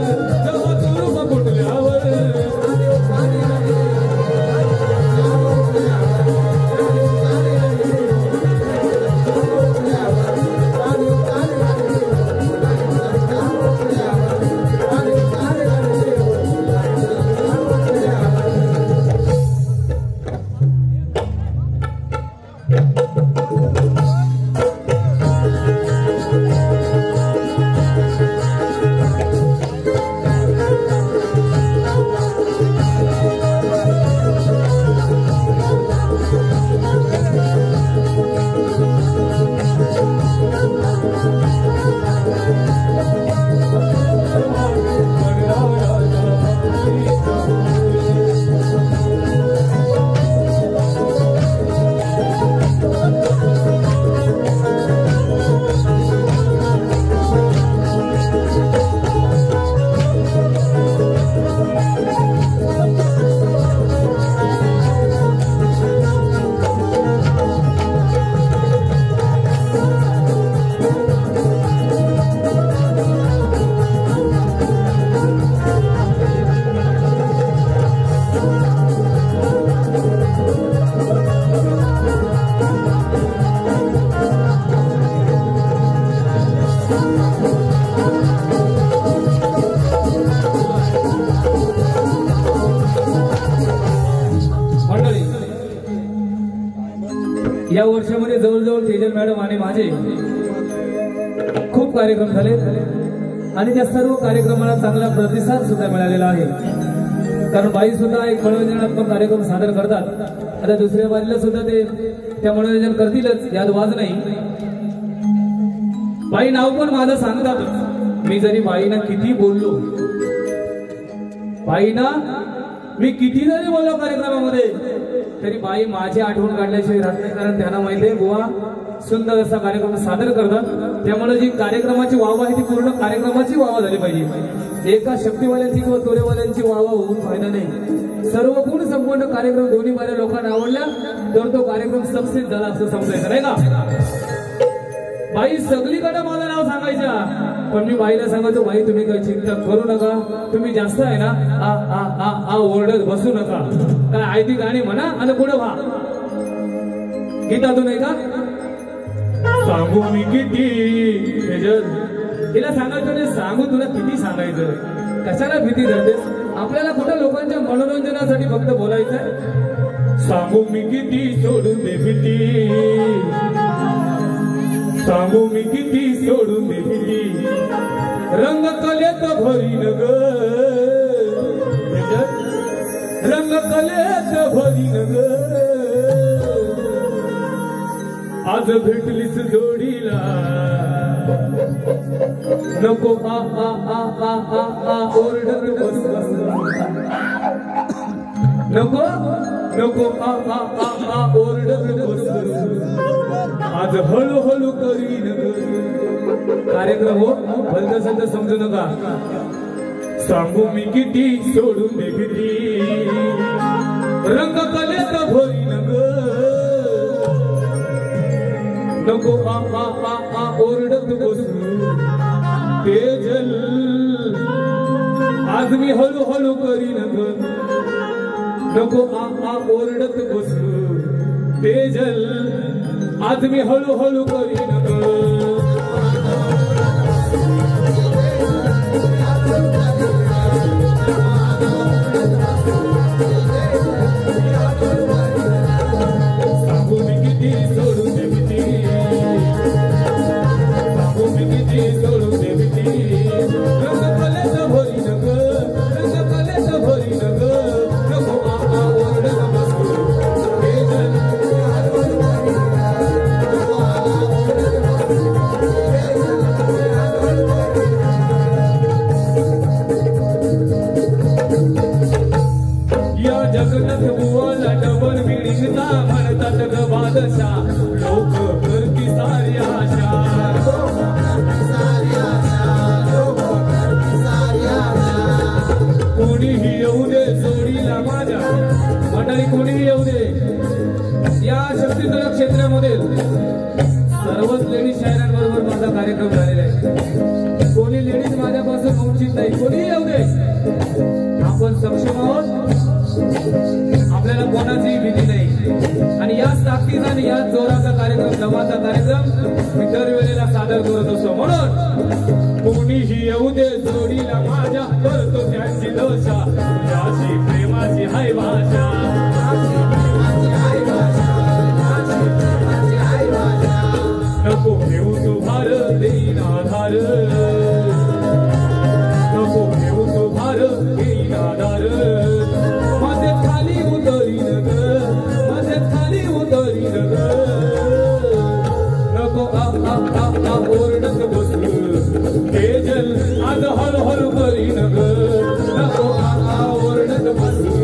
Speaker 1: वर्षामध्ये जवळजवळ तेजल मॅडम आणि माझे खूप कार्यक्रम झाले आणि त्या सर्व कार्यक्रमाला चांगला प्रतिसाद सुद्धा मिळालेला आहे. कारण बाई सुद्धा एक मनोरंजनात्मक कार्यक्रम सादर करतात. आता दुसऱ्या बाजूला सुद्धा ते त्या मनोरंजन करतीलच, यात वाद नाही. बाई नाव पण माझं सांगतात. मी जरी बाईना किती बोललो, बाईना मी किती जरी बोललो कार्यक्रमामध्ये, तरी बाई माझी आठवण काढल्याशिवाय राहत नाही. कारण त्यांना माहिती आहे बुवा सुंदर असा कार्यक्रम सादर करतात. त्यामुळे जी कार्यक्रमाची वाहवा आहे ती पूर्ण कार्यक्रमाची वाहवा झाली पाहिजे. एका शक्तीवाल्यांची किंवा तोरेवाल्यांची वाहवा होऊन फायदा नाही. सर्व गुण संपूर्ण कार्यक्रम दोन्ही बाऱ्या लोकांना आवडल्या तर तो कार्यक्रम सक्सेस झाला असं समजायचं नाही का. बाई सगळीकडे माझं नाव सांगायच्या, पण मी बाईला सांगायचो बाई तुम्ही काही चिंता करू नका, तुम्ही जास्त आहे ना आ ओरडत बसू नका, काय आहे ती गाणी म्हणा आणि पुढे व्हा. गीतातून नाही का सांगू मी किती, तिला सांगायचं नाही सांगू तुला किती सांगायचं, कशाला भीती धरतेस. आपल्याला कुठं लोकांच्या मनोरंजनासाठी फक्त बोलायचंय. सांगू मी किती सोडून दे भीती, सांगू मी किती सोडून दे भीती, रंग कलेत भरीन ग, रंग कलेत भरीन ग, आज भेटलीस जोडीला, नको आ आ आ आ आ आ ओरडत बस बस, नको नको आ आ आ आ ओरडत बस बस, आज हळूहळू करीन कार्यक्रम हो भलतसंत समजू नका. सांगू मी किती सोडून दे भीती, रंग कलेत भरीन ग, नको आ आ आ आ ओरडत बसू तेजल, आज मी हळूहळू करीन ग, नको आ आ ओरडत बसू तेजल, आज मी हळूहळू करीन ग. सांगू मी किती सोडून दे भीती, सांगू मी किती सोडून दे भीती, रंग कलेत भरीन ग, रंग कलेत भरीन ग, नको आ आ ओरडत बसू तेजल, या जगन्नाथ बुवाला डबल बिल्डिंगचा म्हणतात ग बादशाह, लोक करती सारी आशा, कोणीही येऊ दे जोडीला माझ्या, मंडळी कोणीही येऊ दे. या शक्तीधर क्षेत्रामध्ये सर्वच लेडीज शायरांबरोबर माझा कार्यक्रम झालेला आहे. कोणी लेडीज माझ्यापासून वंचित नाही, कोणीही येऊ दे. आपण सक्षम आहोत, आपल्याला कोणाचीही भीती नाही. आणि याच ताकदीचा आणि याच जोराचा कार्यक्रम, दमाचा कार्यक्रम मी दरवेळेला सादर करत असतो. म्हणून कोणीही येऊ दे जोडीला माझ्या, करतो त्यांची दशा, याची प्रेमाची हाय भाषा, नको घेऊ तू भार देईन आधार, नको घेऊ तू भार देईन आधार, माझे खाली उतरीन ग, माझे खाली उतरीन ग, नको आ आ आ आ ओरडत बसू तेजल, आज हळूहळू करीन ग, नको आ आ ओरडत बसू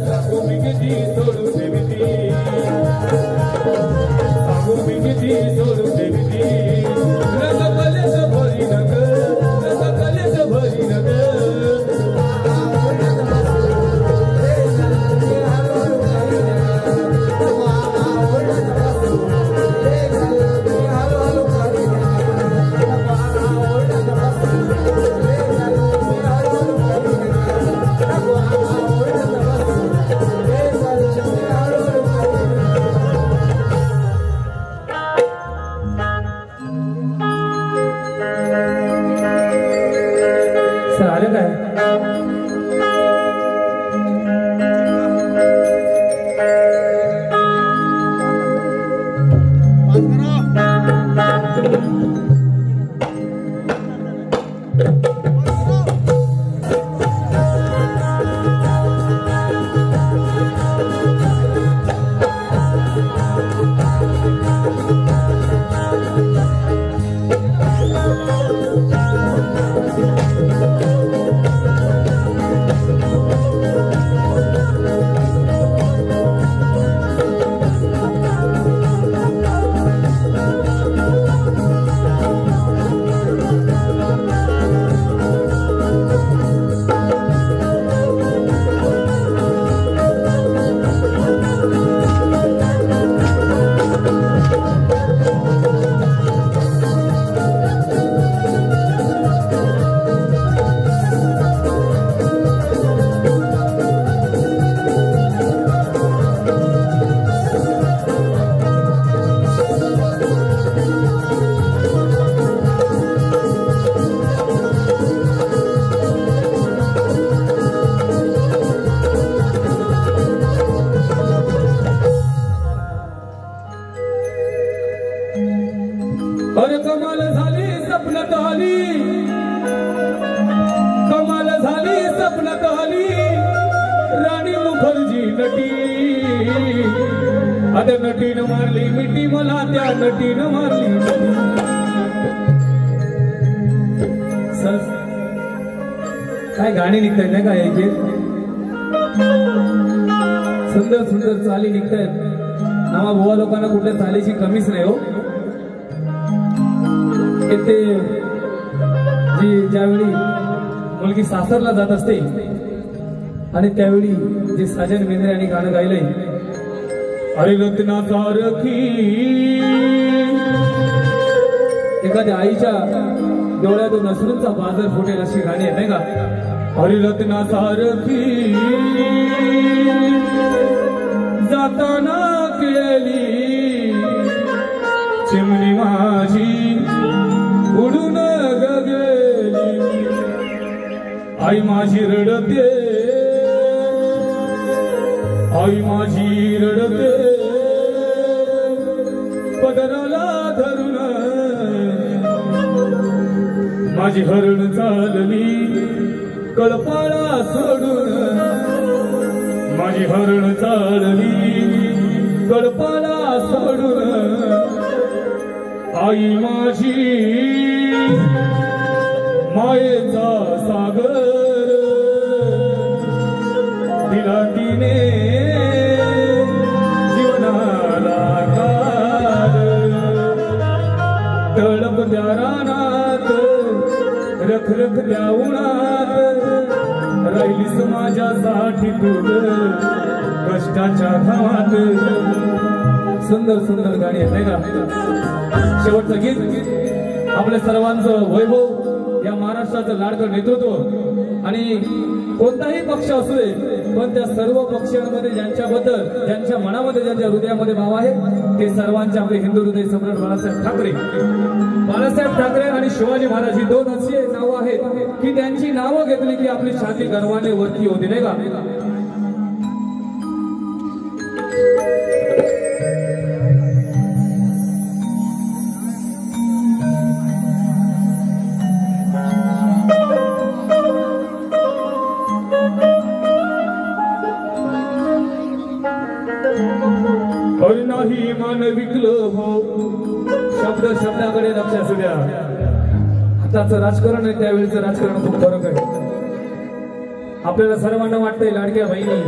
Speaker 1: सांगू मी किती सोडून दे भीती, सांगू मी किती सोडून दे भीती, रंग कलेत भरीन ग, रंग कलेत भरीन ग, आले काय अरे कमाल झाली स्वप्नात आली, कमाल झाली स्वप्नात आली राणी मुखर्जी नटी. आता नटीनं मारली मिठी मला, त्या नटीनं मारली मिठी. काय गाणी निघतायत नाही का याचे, सुंदर सुंदर चाली निघतायत. आम्हा बुवा लोकांना कुठल्या चालीची कमीच नाही हो. ते जी ज्यावेळी मुलगी सासरला जात असते आणि त्यावेळी जे साजन मेंद्रे यांनी गाणं गायलंय, अरे रत्ना सारखी, एखाद्या आईच्या डोळ्यातून अश्रूंचा बाजार फुटेल अशी गाणी आहेत नाही का. अरे रत्ना सारखी जाताना केली चिमणी माझी उडून गेली. आई माझी रडते, आई माझी रडते पदराला धरून. माझी हरण चालली कळपाळा सोडून, माझी हरण चालली कळपाळा सोडून. आई माझी मायेचा सागर दिला तिने जीवनाला कार. तळप द्या रानात, रखरख द्या उन्हात, राहिलीस माझ्यासाठी तू कष्टाच्या घामात. सुंदर सुंदर गाणी आहेत नाही का. शेवटचं गीत आपल्या सर्वांचं वैभव, या महाराष्ट्राचं लाडकं नेतृत्व आणि कोणताही पक्ष असू दे, पण त्या सर्व पक्षांमध्ये ज्यांच्याबद्दल, ज्यांच्या मनामध्ये, ज्यांच्या हृदयामध्ये भाव आहे, ते सर्वांचे आपले हिंदू हृदय सम्राट बाळासाहेब ठाकरे. बाळासाहेब ठाकरे आणि शिवाजी महाराज ही दोन अशी नावं आहेत की त्यांची नावं घेतली की आपली छाती गर्वाने वरती होती नाही का. नाही मान विकलं हो, शब्द शब्दाकडे लक्ष असू द्या. आताचं राजकारण आहे त्यावेळेचं राजकारण खूप फरक आहे. आपल्याला सर्वांना वाटतंय लाडक्या बहिणी,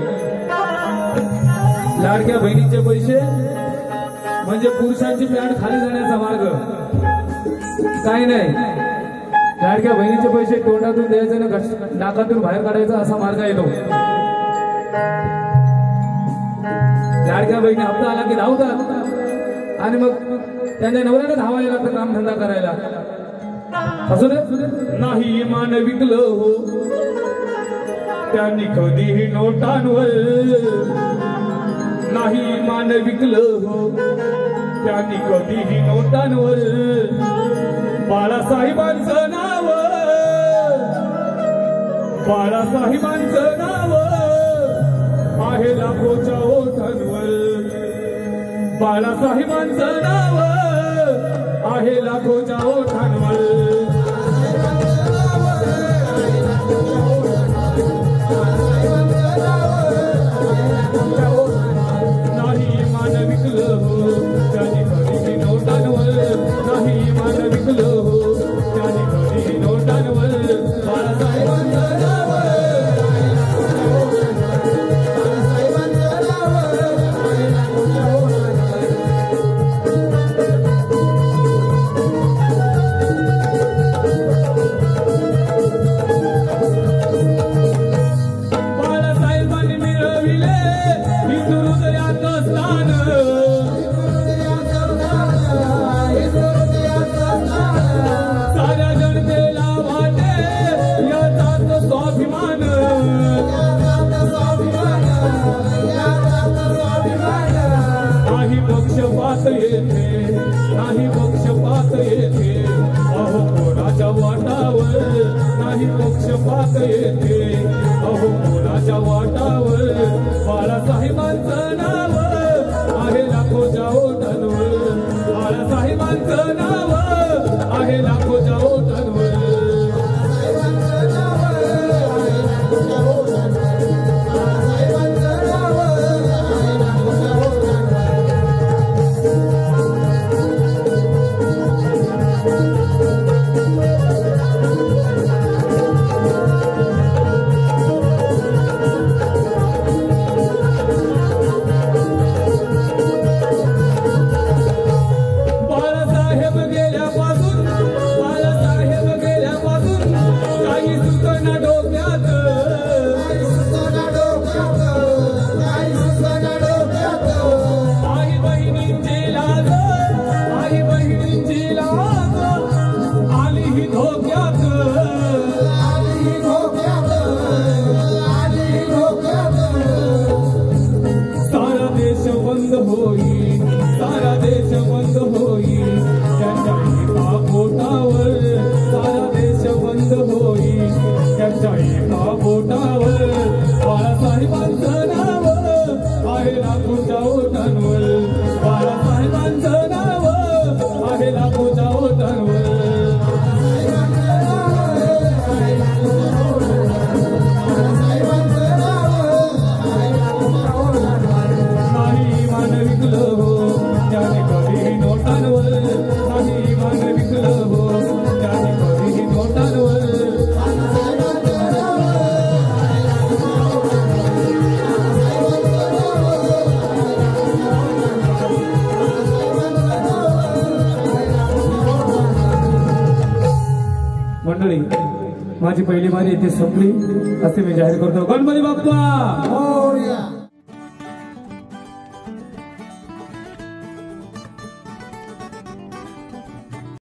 Speaker 1: लाडक्या बहिणीचे पैसे म्हणजे पुरुषांची पॅन्ट खाली जाण्याचा मार्ग. काही नाही, लाडक्या बहिणीचे पैसे तोंडातून द्यायचे ना नाकातून बाहेर काढायचा असा मार्ग आहे तो. लाडक्या बहिणी हप्ता आला की धावतात आणि मग त्यांच्या नवऱ्याला धावायला लागतं काम धंदा करायला. असू दे. नाही मान विकलं हो त्यांनी कधीही नोटांवर, नाही मान विकलं हो त्यांनी कधीही नोटांवर. बाळासाहेबांचं नाव बाळासाहेबांचं नाव आहे लाखोच्या ओठांवर बाळासाहेबांचं नाव आहे लाखोच्या ओठांवर नाही मान विकलं हो त्याने घरी नोटांवर नाही मान विकलं हो त्याने घरी नोटांवर बाळासाहेबांचं नाव नाही पक्षपात येथे अहो कोणाच्या वाटावर नाही पक्षपात येथे अहो कोणाच्या वाटावर बाळासाहेबांचं नाव आहे लाखोच्या ओठांवर बाळासाहेबांचं नाव आहे लाखोच्या ओठांवर सारा देश बंद होई त्यांच्या एका बोटावर सारा देश बंद होई त्यांच्या एका बोटावर बाळासाहेबांचं नाव आहे लाखोच्या ओठांवर बाळासाहेबांचं नाव आहे लाखोच्या ओठांवर मंडळी माझी पहिली बारी इथे संपली असे मी जाहीर करतो. गणपती बाप्पा